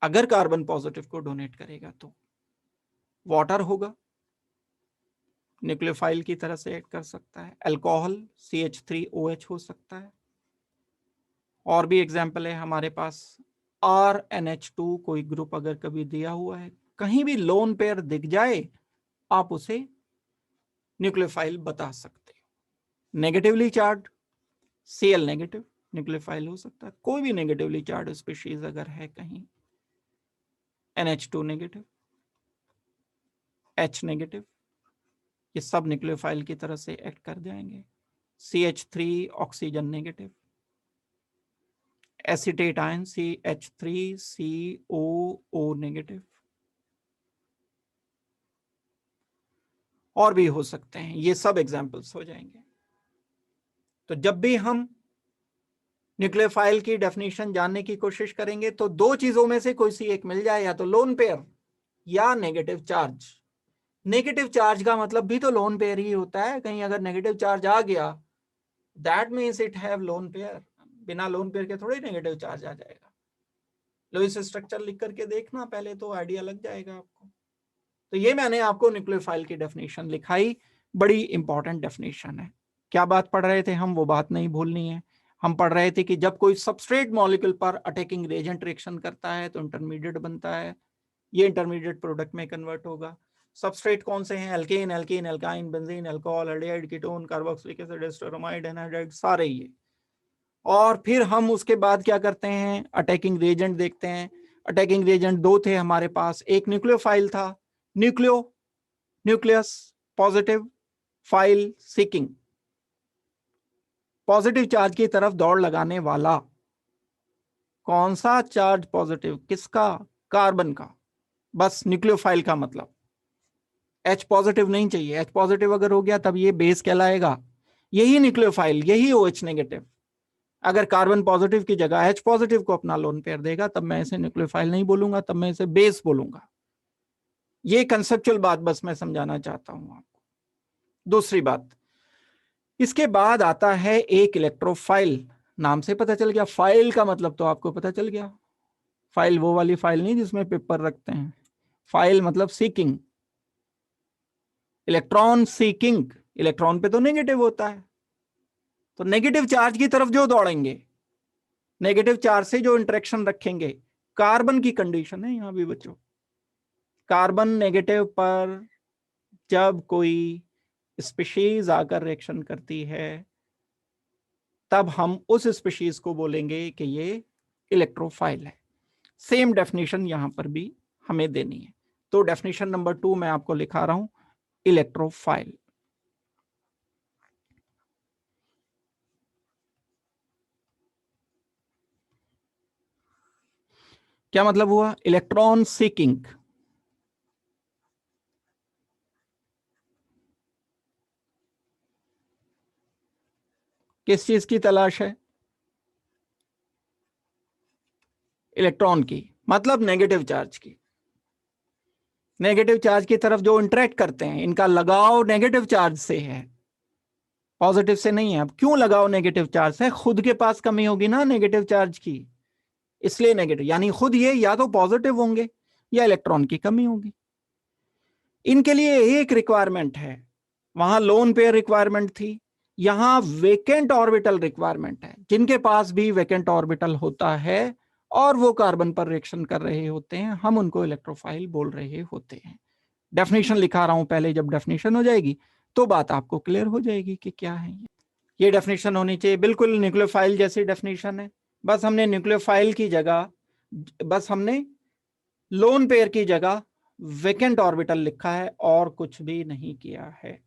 अगर कार्बन पॉजिटिव को डोनेट करेगा तो। वाटर होगा, न्यूक्लियोफाइल की तरह से ऐड कर सकता है। अल्कोहल CH3OH हो सकता है। और भी एग्जाम्पल है हमारे पास, RNH2 कोई ग्रुप अगर कभी दिया हुआ है, कहीं भी लोन पेयर दिख जाए, आप उसे न्यूक्लियोफाइल बता सकते हो। Negatively charge Cl negative nucleophile हो सकता है, कोई भी नेगेटिवली चार्ज स्पीशीज अगर है कहीं, NH2 नेगेटिव, H नेगेटिव, ये सब न्यूक्लियोफाइल की तरह से एक्ट कर जाएंगे। CH3 oxygen negative, acetate ion CH3COO negative, और भी हो सकते हैं, ये सब एग्जाम्पल्स हो जाएंगे। तो जब भी हम न्यूक्लियोफाइल की डेफिनेशन जानने की कोशिश करेंगे तो दो चीजों में से कोई सी एक मिल जाए, या तो लोन पेयर या नेगेटिव चार्ज। नेगेटिव चार्ज का मतलब भी तो लोन पेयर ही होता है, कहीं अगर नेगेटिव चार्ज आ गया that means it have lone pair, बिना लोन पेयर के थोड़ी नेगेटिव चार्ज आ जाएगा। लुईस स्ट्रक्चर लिख करके देखना पहले, तो आइडिया लग जाएगा आपको। तो ये मैंने आपको न्यूक्लियोफाइल की डेफिनेशन लिखाई, बड़ी इंपॉर्टेंट डेफिनेशन है। क्या बात पढ़ रहे थे हम, वो बात नहीं भूलनी है। हम पढ़ रहे थे कि जब कोई सबस्ट्रेट मॉलिक्यूल पर अटैकिंग रिएजेंट रिएक्शन करता है तो इंटरमीडिएट बनता है, ये इंटरमीडिएट प्रोडक्ट में कन्वर्ट होगा। सबस्ट्रेट कौन से हैं? Alkane, alkene, alkyne, benzene, alcohol, aldehyde, ketone, carboxylic acid, ester, amide, anhydride, सारे ये। और फिर हम उसके बाद क्या करते हैं? अटैकिंग रिएजेंट देखते हैं। अटैकिंग रिएजेंट दो थे हमारे पास, एक न्यूक्लियोफाइल था, nucleus, positive, file, seeking, positive charge की तरफ दौड़ लगाने वाला। कौन सा चार्ज पॉजिटिव? किसका? कार्बन का। बस न्यूक्लियोफाइल का मतलब H पॉजिटिव नहीं चाहिए। H पॉजिटिव अगर हो गया तब ये बेस कहलाएगा, यही न्यूक्लियोफाइल, यही OH नेगेटिव। अगर कार्बन पॉजिटिव की जगह H पॉजिटिव को अपना लोन पेयर देगा तब मैं इसे न्यूक्लियोफाइल नहीं बोलूंगा, तब मैं इसे बेस बोलूंगा। ये कंसेप्चुअल बात बस मैं समझाना चाहता हूं आपको। दूसरी बात, इसके बाद आता है एक इलेक्ट्रोफाइल। नाम से पता चल गया, फाइल का मतलब तो आपको पता चल गया। फाइल वो वाली फाइल नहीं जिसमें पेपर रखते हैं, फाइल मतलब सीकिंग, इलेक्ट्रॉन सीकिंग। इलेक्ट्रॉन पे तो नेगेटिव होता है, तो नेगेटिव चार्ज की तरफ जो दौड़ेंगे, नेगेटिव चार्ज से जो इंटरेक्शन रखेंगे। कार्बन की कंडीशन है यहां भी बच्चों, कार्बन नेगेटिव पर जब कोई स्पीशीज आकर रिएक्शन करती है तब हम उस स्पीशीज को बोलेंगे कि ये इलेक्ट्रोफाइल है। सेम डेफिनेशन यहां पर भी हमें देनी है। तो डेफिनेशन नंबर 2 मैं आपको लिखा रहा हूं, इलेक्ट्रोफाइल। क्या मतलब हुआ? Electron seeking. किस चीज की तलाश है? इलेक्ट्रॉन की, मतलब नेगेटिव चार्ज की। नेगेटिव चार्ज की तरफ जो इंटरेक्ट करते हैं, इनका लगाव नेगेटिव चार्ज से है, पॉजिटिव से नहीं है। अब क्यों लगाव नेगेटिव चार्ज से? खुद के पास कमी होगी ना नेगेटिव चार्ज की, इसलिए नेगेटिव, यानी खुद ये या तो पॉजिटिव होंगे या इलेक्ट्रॉन की कमी होगी। इनके लिए एक रिक्वायरमेंट है, वहां लोन पेयर रिक्वायरमेंट थी, यहां वेकेंट ऑर्बिटल रिक्वायरमेंट है। जिनके पास भी वेकेंट ऑर्बिटल होता है और वो कार्बन पर रिएक्शन कर रहे होते हैं, हम उनको इलेक्ट्रोफाइल बोल रहे होते हैं। डेफिनेशन लिखा रहा हूं पहले, जब डेफिनेशन हो जाएगी तो बात आपको क्लियर हो जाएगी कि क्या है ये डेफिनेशन होनी चाहिए। बिल्कुल न्यूक्लियोफाइल जैसी डेफिनेशन है, बस हमने न्यूक्लियोफाइल की जगह, बस हमने लोन पेयर की जगह वेकेंट ऑर्बिटल लिखा है और कुछ भी नहीं किया है।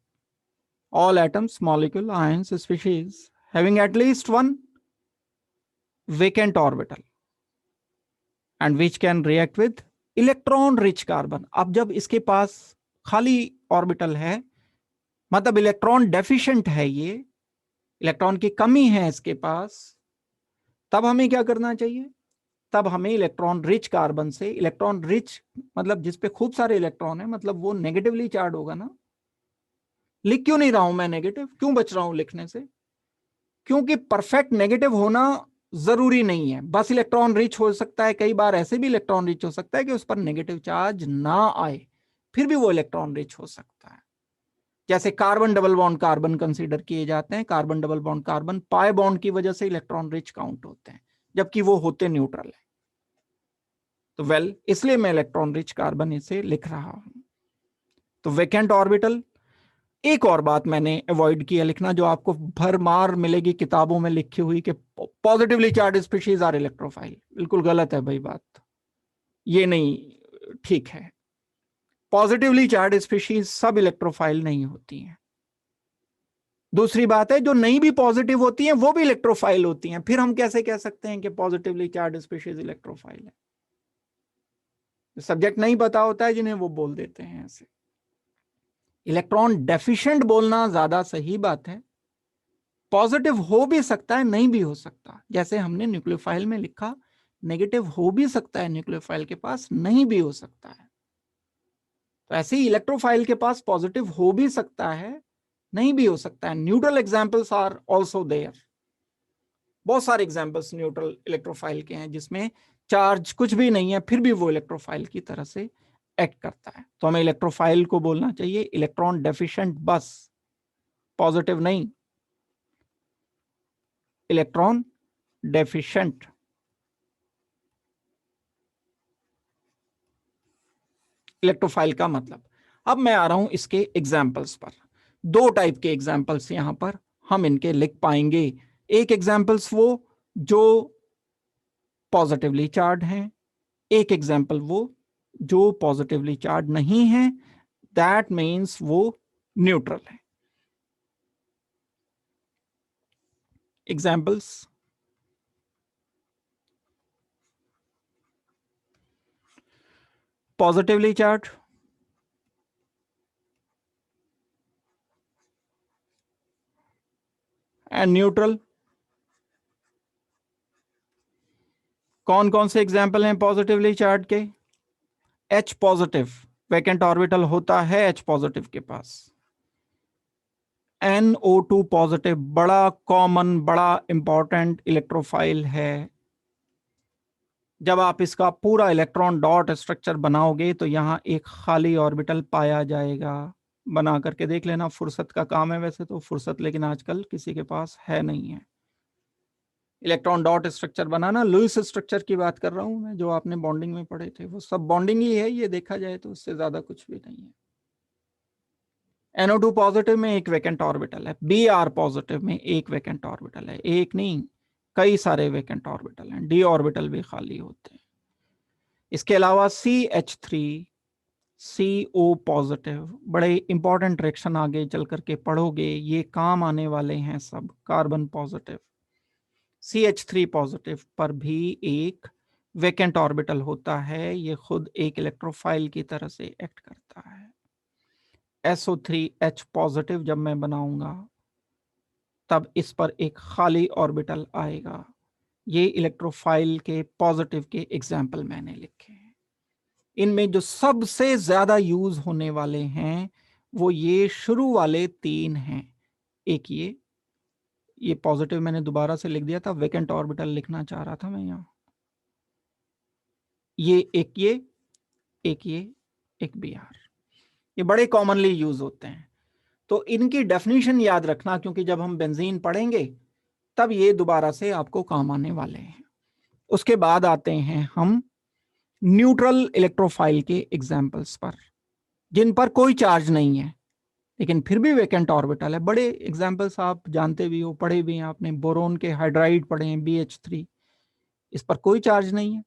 All atoms, molecule, ions, species having at least one vacant orbital and which can react with electron rich carbon. अब जब इसके पास खाली ऑर्बिटल है, मतलब इलेक्ट्रॉन डेफिशिएंट है, ये इलेक्ट्रॉन की कमी है इसके पास, तब हमें क्या करना चाहिए? तब हमें इलेक्ट्रॉन रिच कार्बन से, इलेक्ट्रॉन रिच मतलब जिसपे खूब सारे इलेक्ट्रॉन है, मतलब वो नेगेटिवली चार्ज होगा ना। लिख क्यों नहीं रहा हूं मैं नेगेटिव, क्यों बच रहा हूं लिखने से? क्योंकि परफेक्ट नेगेटिव होना जरूरी नहीं है, बस इलेक्ट्रॉन रिच हो सकता है। कई बार ऐसे भी इलेक्ट्रॉन रिच हो सकता है कि उस पर नेगेटिव चार्ज ना आए, फिर भी वो इलेक्ट्रॉन रिच हो सकता है। जैसे carbon double bond carbon consider किए जाते हैं, carbon double bond carbon pi bond की वजह से इलेक्ट्रॉन रिच काउंट होते हैं, जबकि वो होते न्यूट्रल है। तो वेल, इसलिए मैं इलेक्ट्रॉन रिच कार्बन इसे लिख रहा हूं। तो वेकेंट ऑर्बिटल। एक और बात मैंने अवॉइड किया लिखना, जो आपको भरमार मिलेगी किताबों में लिखी हुई, कि positively charge species are electrophile. बिल्कुल गलत है भाई बात, ये नहीं ठीक है। पॉजिटिवली चार्ज स्पीशीज सब इलेक्ट्रोफाइल नहीं होती हैं। दूसरी बात है, जो नहीं भी पॉजिटिव होती हैं वो भी इलेक्ट्रोफाइल होती हैं। फिर हम कैसे कह सकते हैं कि पॉजिटिवली चार्ज स्पीशीज इलेक्ट्रोफाइल है? सब्जेक्ट नहीं पता होता है जिन्हें, वो बोल देते हैं ऐसे। इलेक्ट्रॉन डेफिशिएंट बोलना ज्यादा सही बात है। पॉजिटिव हो भी सकता है, नहीं भी हो सकता, जैसे हमने न्यूक्लियोफाइल में लिखा, नेगेटिव हो भी सकता है न्यूक्लियोफाइल के पास, नहीं भी हो सकता है। तो ऐसे ही इलेक्ट्रोफाइल के पास पॉजिटिव हो भी सकता है, नहीं भी हो सकता है। Neutral examples are also there. बहुत सारे एग्जाम्पल्स न्यूट्रल इलेक्ट्रोफाइल के हैं जिसमें चार्ज कुछ भी नहीं है, फिर भी वो इलेक्ट्रोफाइल की तरह से एक्ट करता है। तो हमें इलेक्ट्रोफाइल को बोलना चाहिए इलेक्ट्रॉन डेफिशिएंट, बस पॉजिटिव नहीं, इलेक्ट्रॉन डेफिशिएंट। इलेक्ट्रोफाइल का मतलब। अब मैं आ रहा हूं इसके एग्जाम्पल्स पर। दो टाइप के एग्जाम्पल्स यहां पर हम इनके लिख पाएंगे। एक एग्जाम्पल्स वो जो पॉजिटिवली चार्ज हैं, एक एग्जाम्पल वो जो पॉजिटिवली चार्ज नहीं है, दैट मीन्स वो न्यूट्रल है। Examples, positively charge and neutral. कौन कौन से एग्जाम्पल हैं पॉजिटिवली चार्ज के? H पॉजिटिव, वैकेंट ऑर्बिटल होता है H पॉजिटिव के पास। NO2 पॉजिटिव, बड़ा कॉमन, बड़ा इंपॉर्टेंट इलेक्ट्रोफाइल है। जब आप इसका पूरा इलेक्ट्रॉन डॉट स्ट्रक्चर बनाओगे तो यहां एक खाली ऑर्बिटल पाया जाएगा। बना करके देख लेना, फुर्सत का काम है वैसे तो, फुर्सत लेकिन आजकल किसी के पास है नहीं है। इलेक्ट्रॉन डॉट स्ट्रक्चर बनाना, लुईस स्ट्रक्चर की बात कर रहा हूं मैं, जो आपने बॉन्डिंग में पढ़े थे, वो सब बॉन्डिंग ही है ये, देखा जाए तो उससे ज्यादा कुछ भी नहीं है। NO2 पॉजिटिव में एक वैकेंट ऑर्बिटल है, Br पॉजिटिव में एक वैकेंट ऑर्बिटल है, एक नहीं कई सारे वैकेंट ऑर्बिटल हैं, D ऑर्बिटल भी खाली होते हैं। इसके अलावा CH3, CO पॉजिटिव, बड़े इंपॉर्टेंट रिएक्शन आगे चल करके पढ़ोगे, ये काम आने वाले हैं सब। कार्बन पॉजिटिव, CH3 पॉजिटिव पर भी एक वैकेंट ऑर्बिटल होता है, ये खुद एक इलेक्ट्रोफाइल की तरह से एक्ट करता है। SO3H पॉजिटिव जब मैं बनाऊंगा तब इस पर एक खाली ऑर्बिटल आएगा। ये इलेक्ट्रोफाइल के पॉजिटिव के एग्जाम्पल मैंने लिखे हैं। इनमें जो सबसे ज्यादा यूज होने वाले हैं वो ये शुरू वाले तीन हैं। एक ये पॉजिटिव मैंने दोबारा से लिख दिया था, वैकेंट ऑर्बिटल लिखना चाह रहा था मैं यहाँ। ये एक एक Br, ये बड़े कॉमनली यूज होते हैं। तो इनकी डेफिनेशन याद रखना, क्योंकि जब हम बेंजीन पढ़ेंगे तब ये दोबारा से आपको काम आने वाले हैं। उसके बाद आते हैं हम न्यूट्रल इलेक्ट्रोफाइल के एग्जाम्पल्स पर, जिन पर कोई चार्ज नहीं है लेकिन फिर भी वैकेंट ऑर्बिटल है। बड़े एग्जाम्पल्स आप जानते भी हो, पढ़े भी हैं आपने, बोरोन के हाइड्राइड पढ़े हैं BH3, इस पर कोई चार्ज नहीं है।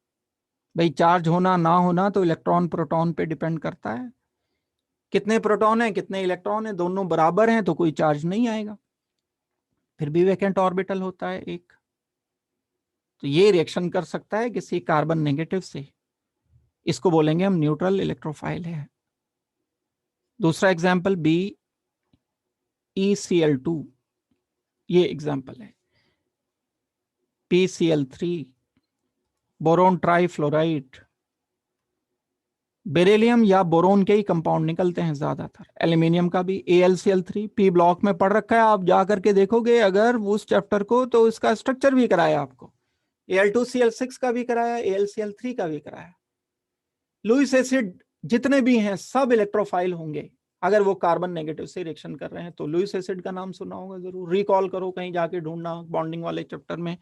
भाई चार्ज होना ना होना तो इलेक्ट्रॉन प्रोटॉन पे डिपेंड करता है, कितने प्रोटॉन है कितने इलेक्ट्रॉन है, दोनों बराबर हैं तो कोई चार्ज नहीं आएगा, फिर भी वैकेंट ऑर्बिटल होता है एक। तो ये रिएक्शन कर सकता है किसी कार्बन नेगेटिव से, इसको बोलेंगे हम न्यूट्रल इलेक्ट्रोफाइल है। दूसरा एग्जाम्पल BeCl2, ये एग्जाम्पल है। PCl3, बोरोन ट्राइफ्लोराइड, बेरिलियम या बोरोन के ही कंपाउंड निकलते हैं ज्यादातर। एल्यूमिनियम का भी AlCl3, P ब्लॉक में पढ़ रखा है, आप जा करके देखोगे अगर उस चैप्टर को तो इसका स्ट्रक्चर भी कराया आपको, Al2Cl6 का भी कराया, AlCl3 का भी कराया। लुईस एसिड जितने भी हैं सब इलेक्ट्रोफाइल होंगे अगर वो कार्बन नेगेटिव से रिएक्शन कर रहे हैं। तो लुईस एसिड का नाम सुना होगा जरूर, रिकॉल करो, कहीं जाके ढूंढना, बॉन्डिंग वाले चैप्टर में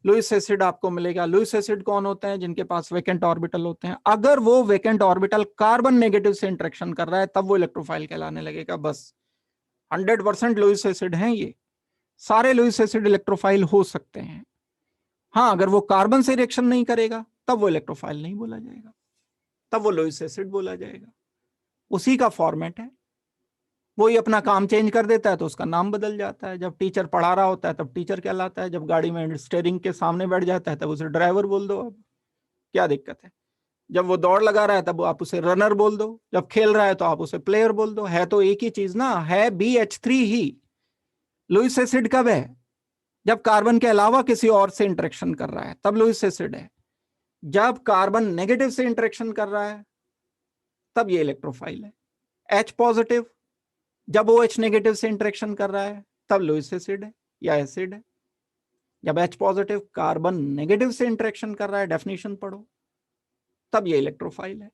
लुईस एसिड आपको मिलेगा। लुईस एसिड कौन होते हैं? जिनके पास वैकेंट ऑर्बिटल होते हैं। अगर वो वैकेंट ऑर्बिटल कार्बन नेगेटिव से इंटरेक्शन कर रहा है तब वो इलेक्ट्रोफाइल कहलाने लगेगा। बस 100% लुईस एसिड हैं ये, सारे लुईस एसिड इलेक्ट्रोफाइल हो सकते हैं। हाँ, अगर वो कार्बन से रिएक्शन नहीं करेगा तब वो इलेक्ट्रोफाइल नहीं बोला जाएगा, तब वो लुईस एसिड बोला जाएगा। उसी का फॉर्मेट है, वही अपना काम चेंज कर देता है तो उसका नाम बदल जाता है। जब टीचर पढ़ा रहा होता है तब टीचर कहलाता है, जब गाड़ी में स्टीयरिंग के सामने बैठ जाता है तब उसे ड्राइवर बोल दो, अब क्या दिक्कत है। जब वो दौड़ लगा रहा है तब आप उसे रनर बोल दो, जब खेल रहा है तो आप उसे प्लेयर बोल दो, है तो एक ही चीज ना, है BH3 ही। लुईस एसिड कब है? जब कार्बन के अलावा किसी और से इंटरेक्शन कर रहा है तब लुईस एसिड है। जब कार्बन नेगेटिव से इंटरेक्शन कर रहा है तब ये इलेक्ट्रोफाइल है। H पॉजिटिव जब OH नेगेटिव से इंटरेक्शन कर रहा है तब लुईस एसिड है या एसिड है। जब H पॉजिटिव कार्बन नेगेटिव से इंटरेक्शन कर रहा है, डेफिनेशन पढ़ो, तब ये इलेक्ट्रोफाइल है।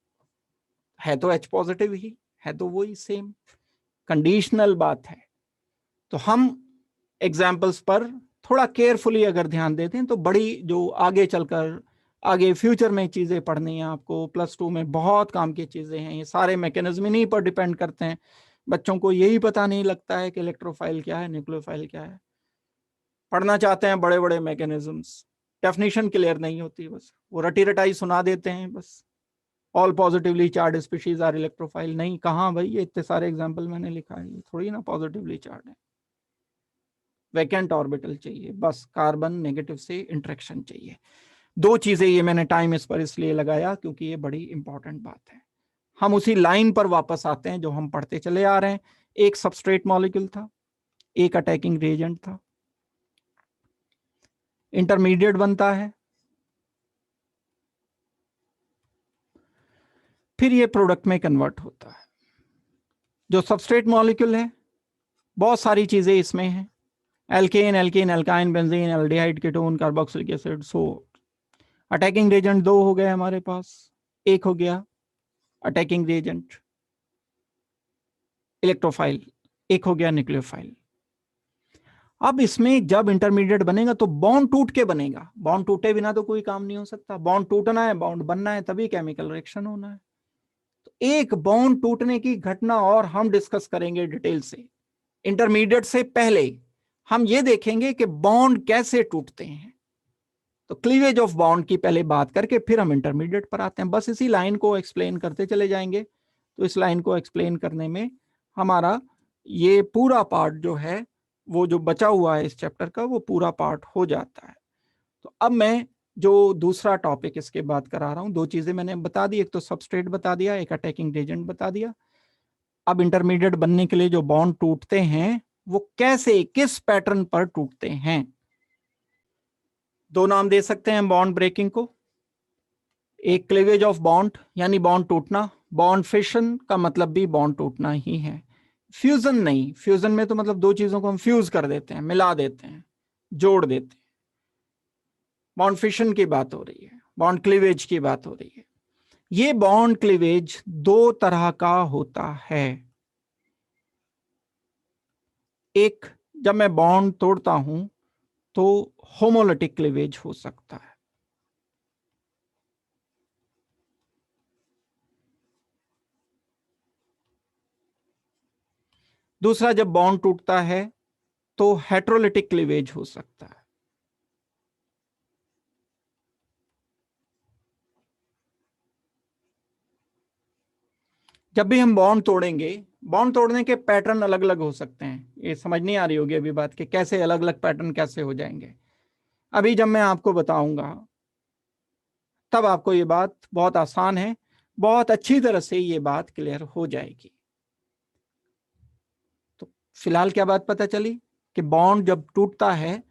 है तो H पॉजिटिव ही है, तो वही सेम कंडीशनल बात है। तो हम एग्जाम्पल्स पर थोड़ा केयरफुली अगर ध्यान देते हैं तो बड़ी जो आगे चलकर आगे फ्यूचर में चीजें पढ़नी है आपको, +2 में बहुत काम की चीजें हैं, ये सारे मैकेनिज्म इन्हीं पर डिपेंड करते हैं। बच्चों को यही पता नहीं लगता है कि इलेक्ट्रोफाइल क्या है, न्यूक्लियोफाइल क्या है। पढ़ना चाहते हैं बड़े बड़े मैकेनिज्म्स, डेफिनेशन क्लियर नहीं होती, बस वो रटी रटाई सुना देते हैं बस। All positively charge species are electrophile, नहीं, कहाँ भाई, ये इतने सारे एग्जाम्पल मैंने लिखा है, ये थोड़ी ना पॉजिटिवली चार्ज है। वैकेंट ऑर्बिटल चाहिए, बस कार्बन नेगेटिव से इंटरेक्शन चाहिए। दो चीजें ये मैंने टाइम इस पर इसलिए लगाया क्योंकि ये बड़ी इंपॉर्टेंट बात है। हम उसी लाइन पर वापस आते हैं जो हम पढ़ते चले आ रहे हैं। एक सबस्ट्रेट मॉलिक्यूल था, एक अटैकिंग रिएजेंट था, इंटरमीडिएट बनता है, फिर ये प्रोडक्ट में कन्वर्ट होता है। जो सबस्ट्रेट मॉलिक्यूल है बहुत सारी चीजें इसमें हैं, alkane, alkene, alkyne, benzene, aldehyde, ketone, carboxylic acid. So attacking reagent दो हो गए हमारे पास, एक हो गया अटैकिंग रिएजेंट इलेक्ट्रोफाइल, एक हो गया न्यूक्लियोफाइल। अब इसमें जब इंटरमीडिएट बनेगा तो बॉन्ड टूट के बनेगा, बॉन्ड टूटे बिना तो कोई काम नहीं हो सकता। बॉन्ड टूटना है, बॉन्ड बनना है, तभी केमिकल रिएक्शन होना है। तो एक बॉन्ड टूटने की घटना और हम डिस्कस करेंगे डिटेल से। इंटरमीडिएट से पहले हम ये देखेंगे कि बॉन्ड कैसे टूटते हैं। तो क्लीवेज ऑफ बॉन्ड की पहले बात करके फिर हम इंटरमीडिएट पर आते हैं। बस इसी लाइन को एक्सप्लेन करते चले जाएंगे। तो इस लाइन को एक्सप्लेन करने में हमारा ये पूरा पार्ट जो है, वो जो बचा हुआ है इस चैप्टर का, वो पूरा पार्ट हो जाता है। तो अब मैं जो दूसरा टॉपिक इसके बाद करा रहा हूं, दो चीजें मैंने बता दी, एक तो सबस्ट्रेट बता दिया, एक अटैकिंग एजेंट बता दिया। अब इंटरमीडिएट बनने के लिए जो बॉन्ड टूटते हैं वो कैसे, किस पैटर्न पर टूटते हैं। दो नाम दे सकते हैं बॉन्ड ब्रेकिंग को। एक क्लीवेज ऑफ बॉन्ड यानी बॉन्ड टूटना, बॉन्ड फिशन का मतलब भी बॉन्ड टूटना ही है, फ्यूजन नहीं। फ्यूजन में तो मतलब दो चीजों को हम फ्यूज कर देते हैं, मिला देते हैं, जोड़ देते हैं। बॉन्ड फिशन की बात हो रही है, बॉन्ड क्लीवेज की बात हो रही है। ये बॉन्ड क्लीवेज दो तरह का होता है। एक, जब मैं बॉन्ड तोड़ता हूं तो होमोलिटिक क्लीवेज हो सकता है। दूसरा, जब बॉन्ड टूटता है तो हेट्रोलिटिक क्लीवेज हो सकता है। जब भी हम बॉन्ड तोड़ेंगे, बॉन्ड तोड़ने के पैटर्न अलग अलग हो सकते हैं। ये समझ नहीं आ रही होगी अभी बात कि कैसे अलग अलग पैटर्न कैसे हो जाएंगे। अभी जब मैं आपको बताऊंगा तब आपको ये बात बहुत आसान है, बहुत अच्छी तरह से ये बात क्लियर हो जाएगी। तो फिलहाल क्या बात पता चली कि बॉन्ड जब टूटता है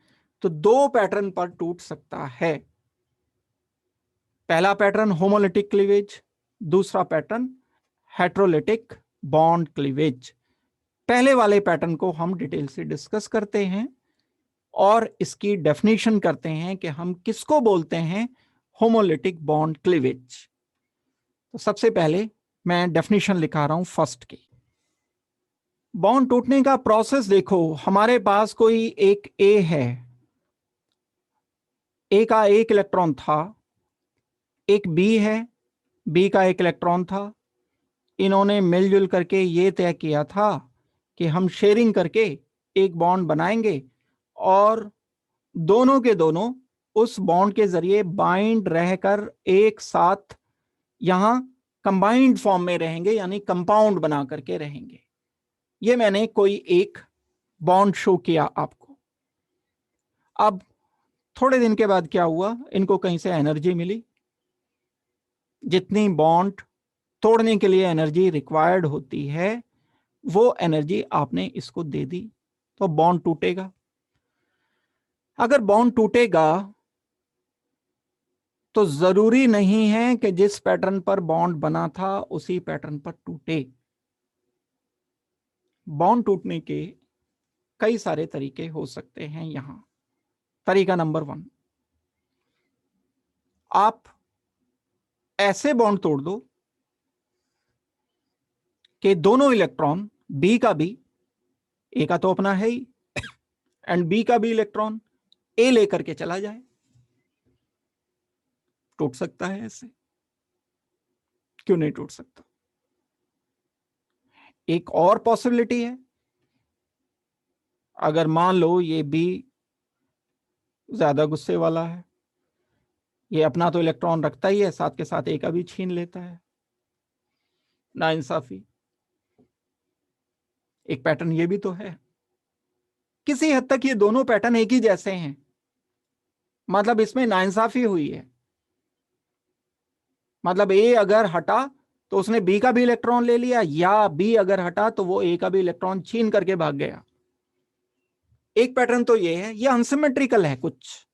तो दो पैटर्न पर टूट सकता है। पहला पैटर्न होमोलिटिक क्लीवेज, दूसरा पैटर्न हेट्रोलिटिक बॉन्ड क्लीवेज। पहले वाले पैटर्न को हम डिटेल से डिस्कस करते हैं और इसकी डेफिनेशन करते हैं कि हम किसको बोलते हैं होमोलिटिक बॉन्ड क्लीवेज। तो सबसे पहले मैं डेफिनेशन लिखा रहा हूं फर्स्ट की। बॉन्ड टूटने का प्रोसेस देखो, हमारे पास कोई एक ए है, ए का एक इलेक्ट्रॉन था, एक बी है, बी का एक इलेक्ट्रॉन था। इन्होंने मिलजुल करके ये तय किया था कि हम शेयरिंग करके एक बॉन्ड बनाएंगे और दोनों के दोनों उस बॉन्ड के जरिए बाइंड रहकर एक साथ यहां कंबाइंड फॉर्म में रहेंगे, यानी कंपाउंड बना करके रहेंगे। ये मैंने कोई एक बॉन्ड शो किया आपको। अब थोड़े दिन के बाद क्या हुआ, इनको कहीं से एनर्जी मिली, जितनी बॉन्ड तोड़ने के लिए एनर्जी रिक्वायर्ड होती है वो एनर्जी आपने इसको दे दी, तो बॉन्ड टूटेगा। अगर बॉन्ड टूटेगा तो जरूरी नहीं है कि जिस पैटर्न पर बॉन्ड बना था उसी पैटर्न पर टूटे। बॉन्ड टूटने के कई सारे तरीके हो सकते हैं। यहां तरीका नंबर 1, आप ऐसे बॉन्ड तोड़ दो कि दोनों इलेक्ट्रॉन बी का भी, ए का तो अपना है ही, एंड बी का भी इलेक्ट्रॉन ए लेकर के चला जाए। टूट सकता है ऐसे? क्यों नहीं टूट सकता? एक और पॉसिबिलिटी है, अगर मान लो ये बी ज्यादा गुस्से वाला है, ये अपना तो इलेक्ट्रॉन रखता ही है, साथ के साथ ए का भी छीन लेता है, नाइंसाफी। एक पैटर्न ये भी तो है। किसी हद तक ये दोनों पैटर्न एक ही जैसे हैं, मतलब इसमें नाइंसाफी हुई है। मतलब ए अगर हटा तो उसने बी का भी इलेक्ट्रॉन ले लिया, या बी अगर हटा तो वो ए का भी इलेक्ट्रॉन छीन करके भाग गया। एक पैटर्न तो ये है, ये अनसिमेट्रिकल है कुछ,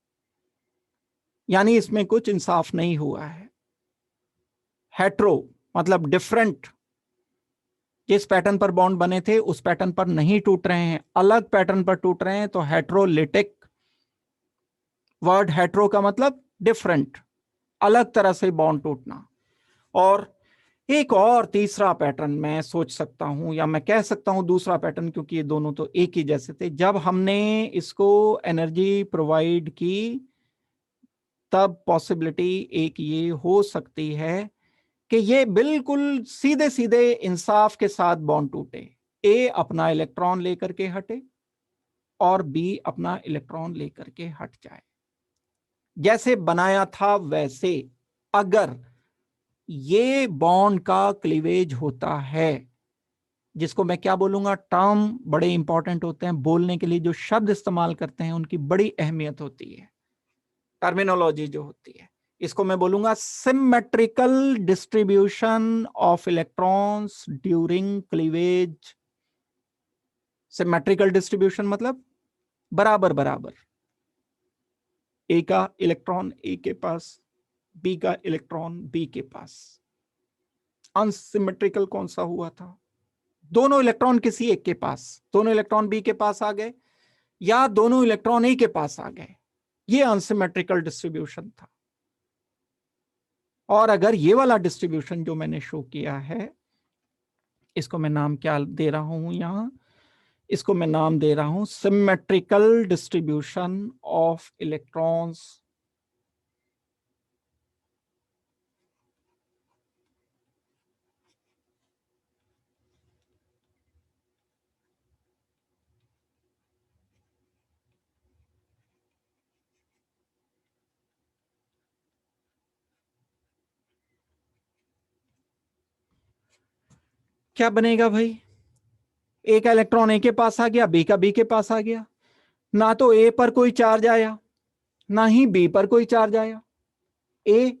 यानी इसमें कुछ इंसाफ नहीं हुआ है। हेट्रो मतलब डिफरेंट, जिस पैटर्न पर बॉन्ड बने थे उस पैटर्न पर नहीं टूट रहे हैं, अलग पैटर्न पर टूट रहे हैं, तो हेट्रोलिटिक। वर्ड हेट्रो का मतलब डिफरेंट, अलग तरह से बॉन्ड टूटना। और एक और तीसरा पैटर्न मैं सोच सकता हूं, या मैं कह सकता हूं दूसरा पैटर्न, क्योंकि ये दोनों तो एक ही जैसे थे। जब हमने इसको एनर्जी प्रोवाइड की तब पॉसिबिलिटी एक ये हो सकती है कि ये बिल्कुल सीधे सीधे इंसाफ के साथ बॉन्ड टूटे। ए अपना इलेक्ट्रॉन लेकर के हटे और बी अपना इलेक्ट्रॉन लेकर के हट जाए, जैसे बनाया था वैसे। अगर ये बॉन्ड का क्लीवेज होता है, जिसको मैं क्या बोलूंगा, टर्म बड़े इंपॉर्टेंट होते हैं बोलने के लिए, जो शब्द इस्तेमाल करते हैं उनकी बड़ी अहमियत होती है, टर्मिनोलॉजी जो होती है। इसको मैं बोलूंगा symmetrical distribution of electrons during cleavage. Symmetrical distribution मतलब बराबर बराबर, ए का इलेक्ट्रॉन ए के पास, बी का इलेक्ट्रॉन बी के पास। अनसिमेट्रिकल कौन सा हुआ था? दोनों इलेक्ट्रॉन किसी एक के पास, दोनों इलेक्ट्रॉन बी के पास आ गए, या दोनों इलेक्ट्रॉन ए के पास आ गए, ये अनसिमेट्रिकल डिस्ट्रीब्यूशन था। और अगर ये वाला डिस्ट्रीब्यूशन जो मैंने शो किया है, इसको मैं नाम क्या दे रहा हूं यहां, इसको मैं नाम दे रहा हूं सिमेट्रिकल डिस्ट्रीब्यूशन ऑफ इलेक्ट्रॉन्स क्या बनेगा भाई? ए का इलेक्ट्रॉन ए के पास आ गया, बी का बी के पास आ गया, ना तो ए पर कोई चार्ज आया ना ही बी पर कोई चार्ज आया। ए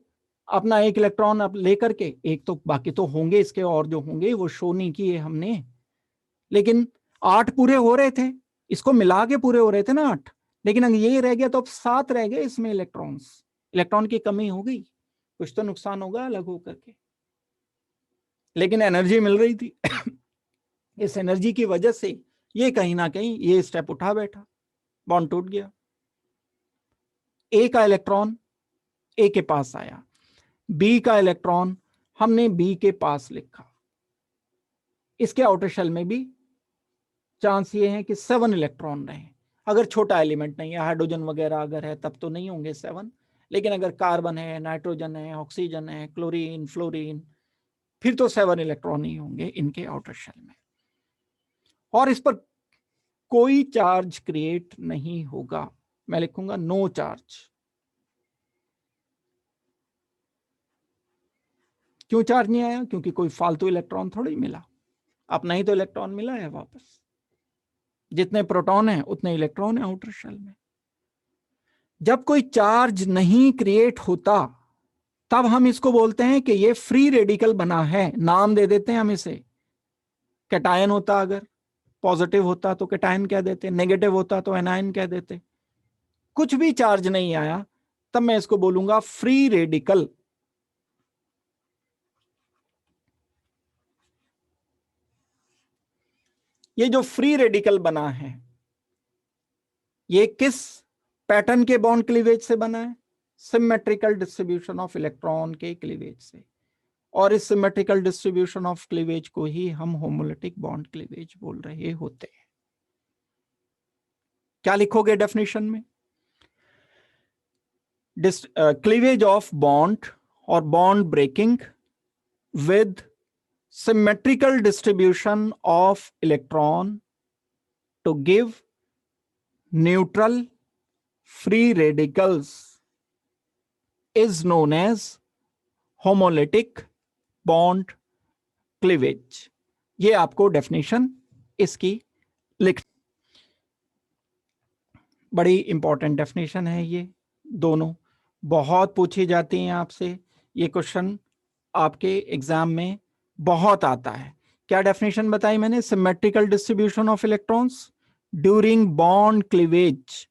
अपना एक इलेक्ट्रॉन अब लेकर के, एक तो बाकी तो होंगे इसके और जो होंगे वो शो नहीं किए हमने, लेकिन 8 पूरे हो रहे थे, इसको मिला के पूरे हो रहे थे ना 8, लेकिन अगर ये रह गया तो अब 7 रह गए इसमें इलेक्ट्रॉन्स। इलेक्ट्रॉन की कमी हो गई, कुछ तो नुकसान होगा अलग होकर के, लेकिन एनर्जी मिल रही थी। इस एनर्जी की वजह से ये कहीं ना कहीं ये स्टेप उठा बैठा, बॉन्ड टूट गया। ए का इलेक्ट्रॉन ए के पास आया, बी का इलेक्ट्रॉन हमने बी के पास लिखा। इसके आउटर शेल में भी चांस ये है कि 7 इलेक्ट्रॉन रहे, अगर छोटा एलिमेंट नहीं है, हाइड्रोजन वगैरह अगर है तब तो नहीं होंगे 7, लेकिन अगर कार्बन है, नाइट्रोजन है, ऑक्सीजन है, क्लोरीन, फ्लोरीन, फिर तो 7 इलेक्ट्रॉन ही होंगे इनके आउटर शेल में, और इस पर कोई चार्ज क्रिएट नहीं होगा। मैं लिखूंगा नो चार्ज। क्यों चार्ज नहीं आया? क्योंकि कोई फालतू इलेक्ट्रॉन थोड़ी मिला, अपना ही तो इलेक्ट्रॉन मिला है वापस। जितने प्रोटॉन है उतने इलेक्ट्रॉन है आउटर शेल में। जब कोई चार्ज नहीं क्रिएट होता तब हम इसको बोलते हैं कि ये फ्री रेडिकल बना है, नाम दे देते हैं हम इसे। कैटायन होता, अगर पॉजिटिव होता तो कैटायन कह देते, नेगेटिव होता तो एनायन कह देते। कुछ भी चार्ज नहीं आया तब मैं इसको बोलूंगा फ्री रेडिकल। ये जो फ्री रेडिकल बना है ये किस पैटर्न के बॉन्ड क्लीवेज से बना है? सिमेट्रिकल डिस्ट्रीब्यूशन ऑफ इलेक्ट्रॉन के क्लीवेज से। और इस सिमेट्रिकल डिस्ट्रीब्यूशन ऑफ क्लीवेज को ही हम होमोलिटिक बॉन्ड क्लीवेज बोल रहे होते हैं। क्या लिखोगे डेफिनेशन में? क्लीवेज ऑफ बॉन्ड और bond breaking with symmetrical distribution of electron to give neutral free radicals is known as homolytic bond cleavage। ये आपको डेफिनेशन इसकी लिख, बड़ी इंपॉर्टेंट डेफिनेशन है ये, दोनों बहुत पूछी जाती हैं आपसे, ये क्वेश्चन आपके एग्जाम में बहुत आता है। क्या डेफिनेशन बताई मैंने? Symmetrical distribution of electrons during bond cleavage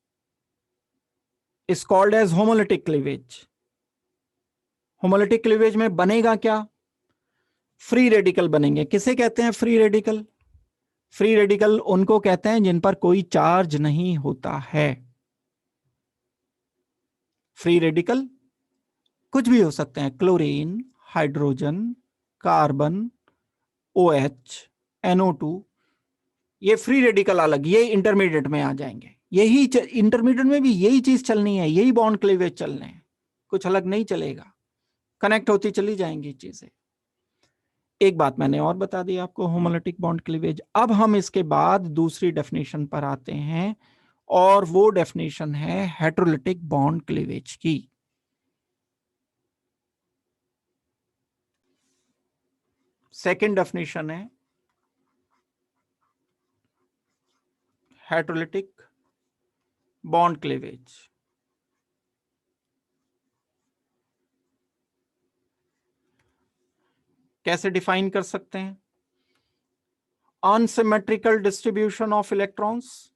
is called as homolytic cleavage. Homolytic cleavage में बनेगा क्या? फ्री रेडिकल बनेंगे। किसे कहते हैं फ्री रेडिकल? फ्री रेडिकल उनको कहते हैं जिन पर कोई चार्ज नहीं होता है। फ्री रेडिकल कुछ भी हो सकते हैं, chlorine, hydrogen, carbon, OH, NO2, ये फ्री रेडिकल अलग, ये इंटरमीडिएट में आ जाएंगे। यही इंटरमीडिएट में भी यही चीज चलनी है, यही बॉन्ड क्लीवेज चलने हैं, कुछ अलग नहीं चलेगा, कनेक्ट होती चली जाएंगी चीजें। एक बात मैंने और बता दी आपको, होमोलिटिक बॉन्ड क्लीवेज। अब हम इसके बाद दूसरी डेफिनेशन पर आते हैं और वो डेफिनेशन है हेटेरोलिटिक बॉन्ड क्लीवेज की। सेकंड डेफिनेशन है हेटेरोलिटिक बॉन्ड क्लीवेज। कैसे डिफाइन कर सकते हैं? Unsymmetrical distribution of electrons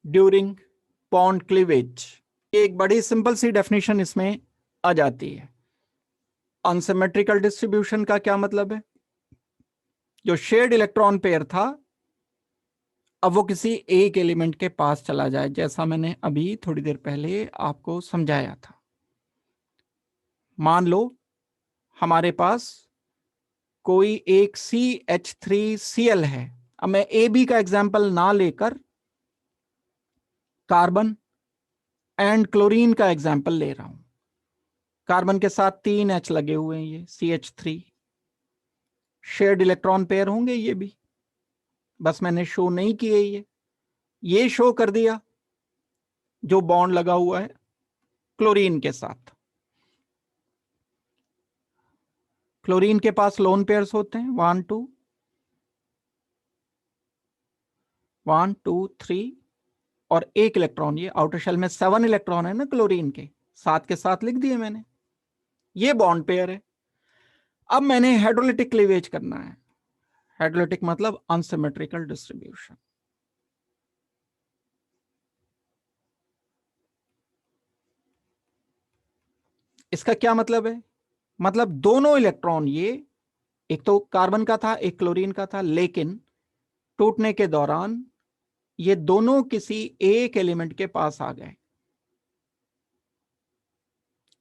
during bond cleavage. एक बड़ी सिंपल सी डेफिनेशन इसमें आ जाती है। अनसिमेट्रिकल डिस्ट्रीब्यूशन का क्या मतलब है? जो शेयर्ड इलेक्ट्रॉन पेयर था, अब वो किसी एक एलिमेंट के पास चला जाए, जैसा मैंने अभी थोड़ी देर पहले आपको समझाया था। मान लो हमारे पास कोई एक CH3Cl है। अब मैं AB का एग्जाम्पल ना लेकर कार्बन एंड क्लोरीन का एग्जाम्पल ले रहा हूं। कार्बन के साथ 3 H लगे हुए हैं, ये CH3 शेयर्ड इलेक्ट्रॉन पेयर होंगे ये भी, बस मैंने शो नहीं किए, ये शो कर दिया जो बॉन्ड लगा हुआ है क्लोरीन के साथ। क्लोरीन के पास लोन पेयर्स होते हैं 1 2 3 और एक इलेक्ट्रॉन, ये आउटर शेल में 7 इलेक्ट्रॉन है ना क्लोरीन के, 7 के साथ लिख दिए मैंने, ये बॉन्ड पेयर है। अब मैंने हाइड्रोलिटिक क्लीवेज करना है। हाइड्रोलिटिक मतलब अनसिमेट्रिकल डिस्ट्रीब्यूशन। इसका क्या मतलब है? मतलब दोनों इलेक्ट्रॉन, ये एक तो कार्बन का था एक क्लोरीन का था, लेकिन टूटने के दौरान ये दोनों किसी एक एलिमेंट के पास आ गए।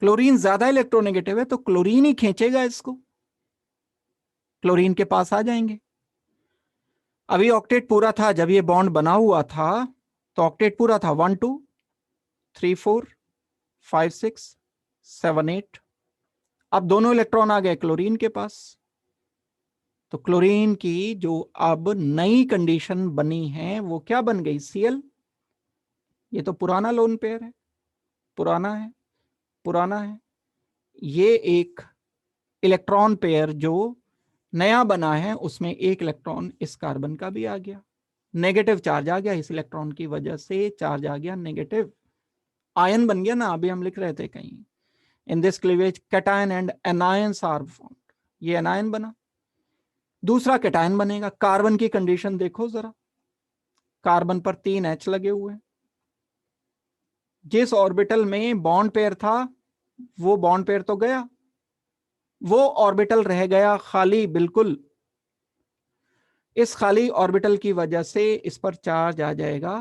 क्लोरीन ज्यादा इलेक्ट्रोनेगेटिव है तो क्लोरीन ही खींचेगा इसको, क्लोरीन के पास आ जाएंगे। अभी ऑक्टेट पूरा था जब ये बॉन्ड बना हुआ था, तो ऑक्टेट पूरा था 1 2 3 4 5 6 7 8। अब दोनों इलेक्ट्रॉन आ गए क्लोरीन के पास, तो क्लोरीन की जो अब नई कंडीशन बनी है वो क्या बन गई? Cl। ये तो पुराना लोन पेयर है, पुराना है, पुराना है। ये एक इलेक्ट्रॉन पेयर जो नया बना है उसमें एक इलेक्ट्रॉन इस कार्बन का भी आ गया, नेगेटिव चार्ज आ गया, इस इलेक्ट्रॉन की वजह से चार्ज आ गया नेगेटिव, आयन बन गया ना। अभी हम लिख रहे थे कहीं, in this cleavage cation and anions are formed, ये एनायन बना। दूसरा कैटायन बनेगा। कार्बन की कंडीशन देखो जरा, कार्बन पर 3 H लगे हुए हैं। जिस ऑर्बिटल में बॉन्ड पेयर था वो बॉन्ड पेयर तो गया, वो ऑर्बिटल रह गया खाली बिल्कुल। इस खाली ऑर्बिटल की वजह से इस पर चार्ज आ जाएगा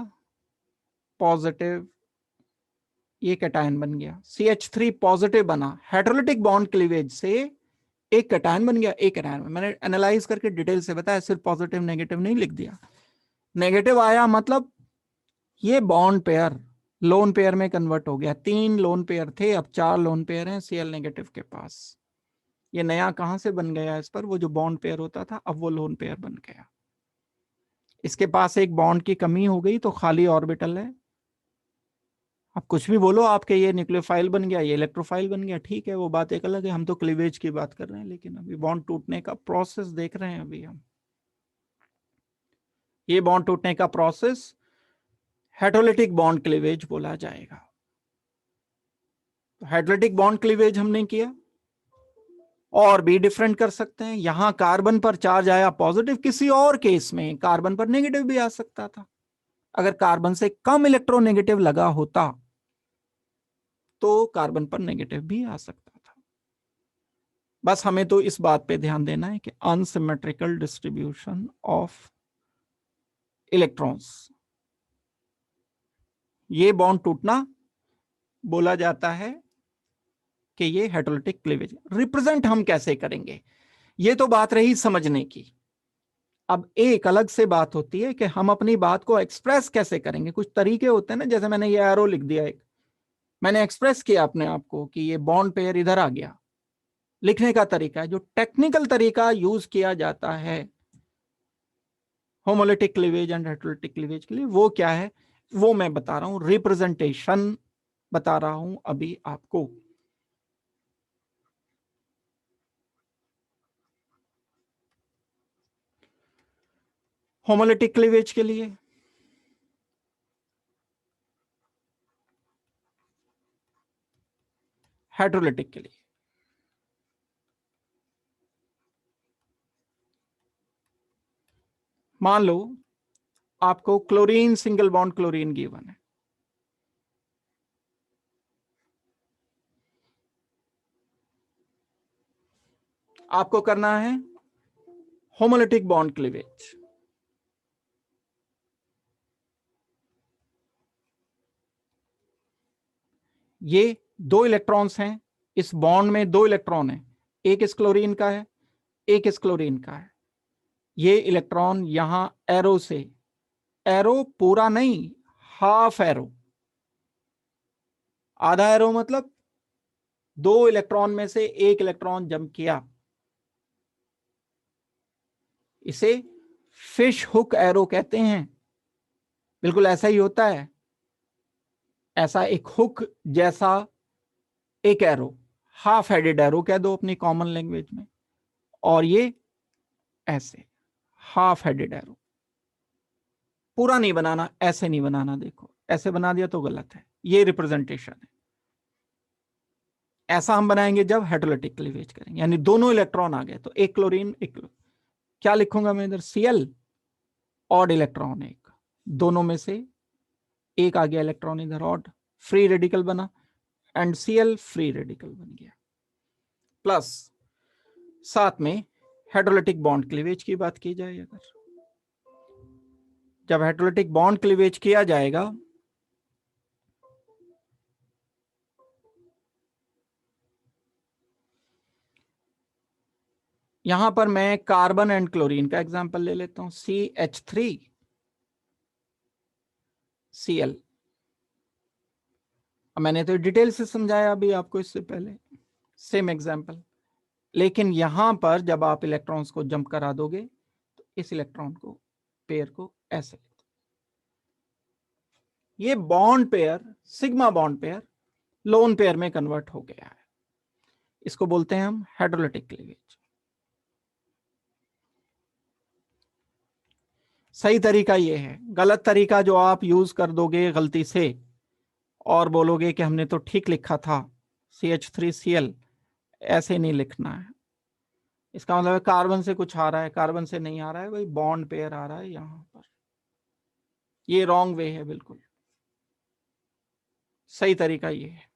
पॉजिटिव, ये कैटायन बन गया, CH3 पॉजिटिव बना। हाइड्रोलिटिक बॉन्ड क्लीवेज से एक कैटायन बन गया, एक एनायन में। मैंने एनालाइज करके डिटेल से बताया, सिर्फ पॉजिटिव नेगेटिव नहीं लिख दिया। नेगेटिव आया मतलब ये बॉन्ड पेयर लोन पेयर में कन्वर्ट हो गया। 3 लोन पेयर थे, अब 4 लोन पेयर हैं Cl नेगेटिव के पास। ये नया कहां से बन गया इस पर, वो जो बॉन्ड पेयर होता था अब वो लोन पेयर बन गया। इसके पास एक बॉन्ड की कमी हो गई तो खाली ऑर्बिटल है। अब कुछ भी बोलो, आपके ये न्यूक्लियोफाइल बन गया, ये इलेक्ट्रोफाइल बन गया, ठीक है, वो बात एक अलग है। हम तो क्लीवेज की बात कर रहे हैं, लेकिन अभी बॉन्ड टूटने का प्रोसेस देख रहे हैं अभी हम। ये बॉन्ड टूटने का प्रोसेस हेटेरोलिटिक बॉन्ड क्लीवेज बोला जाएगा। हेटेरोलिटिक बॉन्ड क्लीवेज हमने किया। और भी डिफरेंट कर सकते हैं। यहां कार्बन पर चार्ज आया पॉजिटिव, किसी और केस में कार्बन पर नेगेटिव भी आ सकता था। अगर कार्बन से कम इलेक्ट्रोनेगेटिव लगा होता तो कार्बन पर नेगेटिव भी आ सकता था। बस हमें तो इस बात पे ध्यान देना है कि अनसिमेट्रिकल डिस्ट्रीब्यूशन ऑफ इलेक्ट्रॉन्स, ये बॉन्ड टूटना बोला जाता है कि ये हेटेरोलिटिक क्लीवेज। रिप्रेजेंट हम कैसे करेंगे, ये तो बात रही समझने की। अब एक अलग से बात होती है कि हम अपनी बात को एक्सप्रेस कैसे करेंगे। कुछ तरीके होते हैं ना, जैसे मैंने ये एरो लिख दिया, एक मैंने एक्सप्रेस किया अपने आप को कि ये बॉन्ड पेयर इधर आ गया। लिखने का तरीका है, जो टेक्निकल तरीका यूज किया जाता है homolytic cleavage and heterolytic cleavage के लिए, वो क्या है वो मैं बता रहा हूं, रिप्रेजेंटेशन बता रहा हूं अभी आपको। होमोलिटिक क्लीवेज के लिए हेटेरोलिटिक के लिए मान लो आपको chlorine single bond chlorine given है। आपको करना है होमोलिटिक बॉन्ड क्लीवेज। ये 2 इलेक्ट्रॉन्स हैं, इस बॉन्ड में 2 इलेक्ट्रॉन हैं, एक इस क्लोरीन का है, एक इस क्लोरीन का है। ये इलेक्ट्रॉन यहां एरो से, एरो पूरा नहीं, हाफ एरो, आधा एरो मतलब 2 इलेक्ट्रॉन में से एक इलेक्ट्रॉन जंप किया, इसे फिश हुक एरो कहते हैं। बिल्कुल ऐसा ही होता है, ऐसा एक हुक जैसा एक एरो, हाफ हेडेड एरो कह दो अपनी कॉमन लैंग्वेज में। और ये ऐसे हाफ हेडेड एरो, पूरा नहीं बनाना, ऐसे नहीं बनाना, देखो ऐसे बना दिया तो गलत है, ये रिप्रेजेंटेशन है। ऐसा हम बनाएंगे जब हेटेरोलिटिक क्लीवेज करेंगे, यानी दोनों इलेक्ट्रॉन आ गए तो एक क्लोरीन एक क्लोरीन। क्या लिखूंगा मैं इधर, Cl ऑड इलेक्ट्रॉन, एक दोनों में से एक आ गया इलेक्ट्रॉन इधर ऑड, फ्री रेडिकल बना, एंड Cl फ्री रेडिकल बन गया। प्लस साथ में हेटेरोलिटिक बॉन्ड क्लीवेज की बात की जाए, अगर जब हेटेरोलिटिक बॉन्ड क्लीवेज किया जाएगा यहां पर मैं कार्बन एंड क्लोरीन का एग्जांपल ले लेता हूं, CH3Cl। मैंने तो डिटेल से समझाया अभी आपको इससे पहले, सेम एग्जांपल। लेकिन यहां पर जब आप इलेक्ट्रॉन्स को जंप करा दोगे तो इस इलेक्ट्रॉन को, पेयर को ऐसे, ये bond pair, sigma bond pair lone pair में कन्वर्ट हो गया है। इसको बोलते हैं हम हेटेरोलिटिक क्लीवेज। सही तरीका ये है। गलत तरीका जो आप यूज कर दोगे गलती से और बोलोगे कि हमने तो ठीक लिखा था, CH3Cl, ऐसे नहीं लिखना है। इसका मतलब है कार्बन से कुछ आ रहा है, कार्बन से नहीं आ रहा है भाई, बॉन्ड पेयर आ रहा है यहां पर। ये रॉन्ग वे है बिल्कुल। सही तरीका ये है।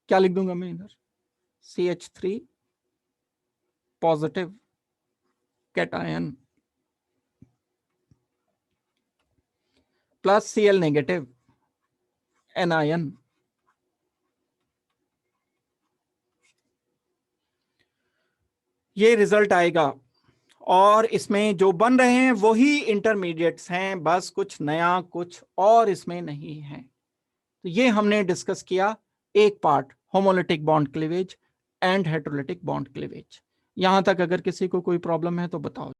क्या लिख दूंगा मैं इधर, CH3 positive cation plus Cl negative anion. ये रिजल्ट आएगा और इसमें जो बन रहे हैं वही इंटरमीडिएट्स हैं, बस कुछ नया कुछ और इसमें नहीं है। तो ये हमने डिस्कस किया एक part, homolytic bond cleavage and heterolytic bond cleavage. यहां तक अगर किसी को कोई प्रॉब्लम है तो बताओ।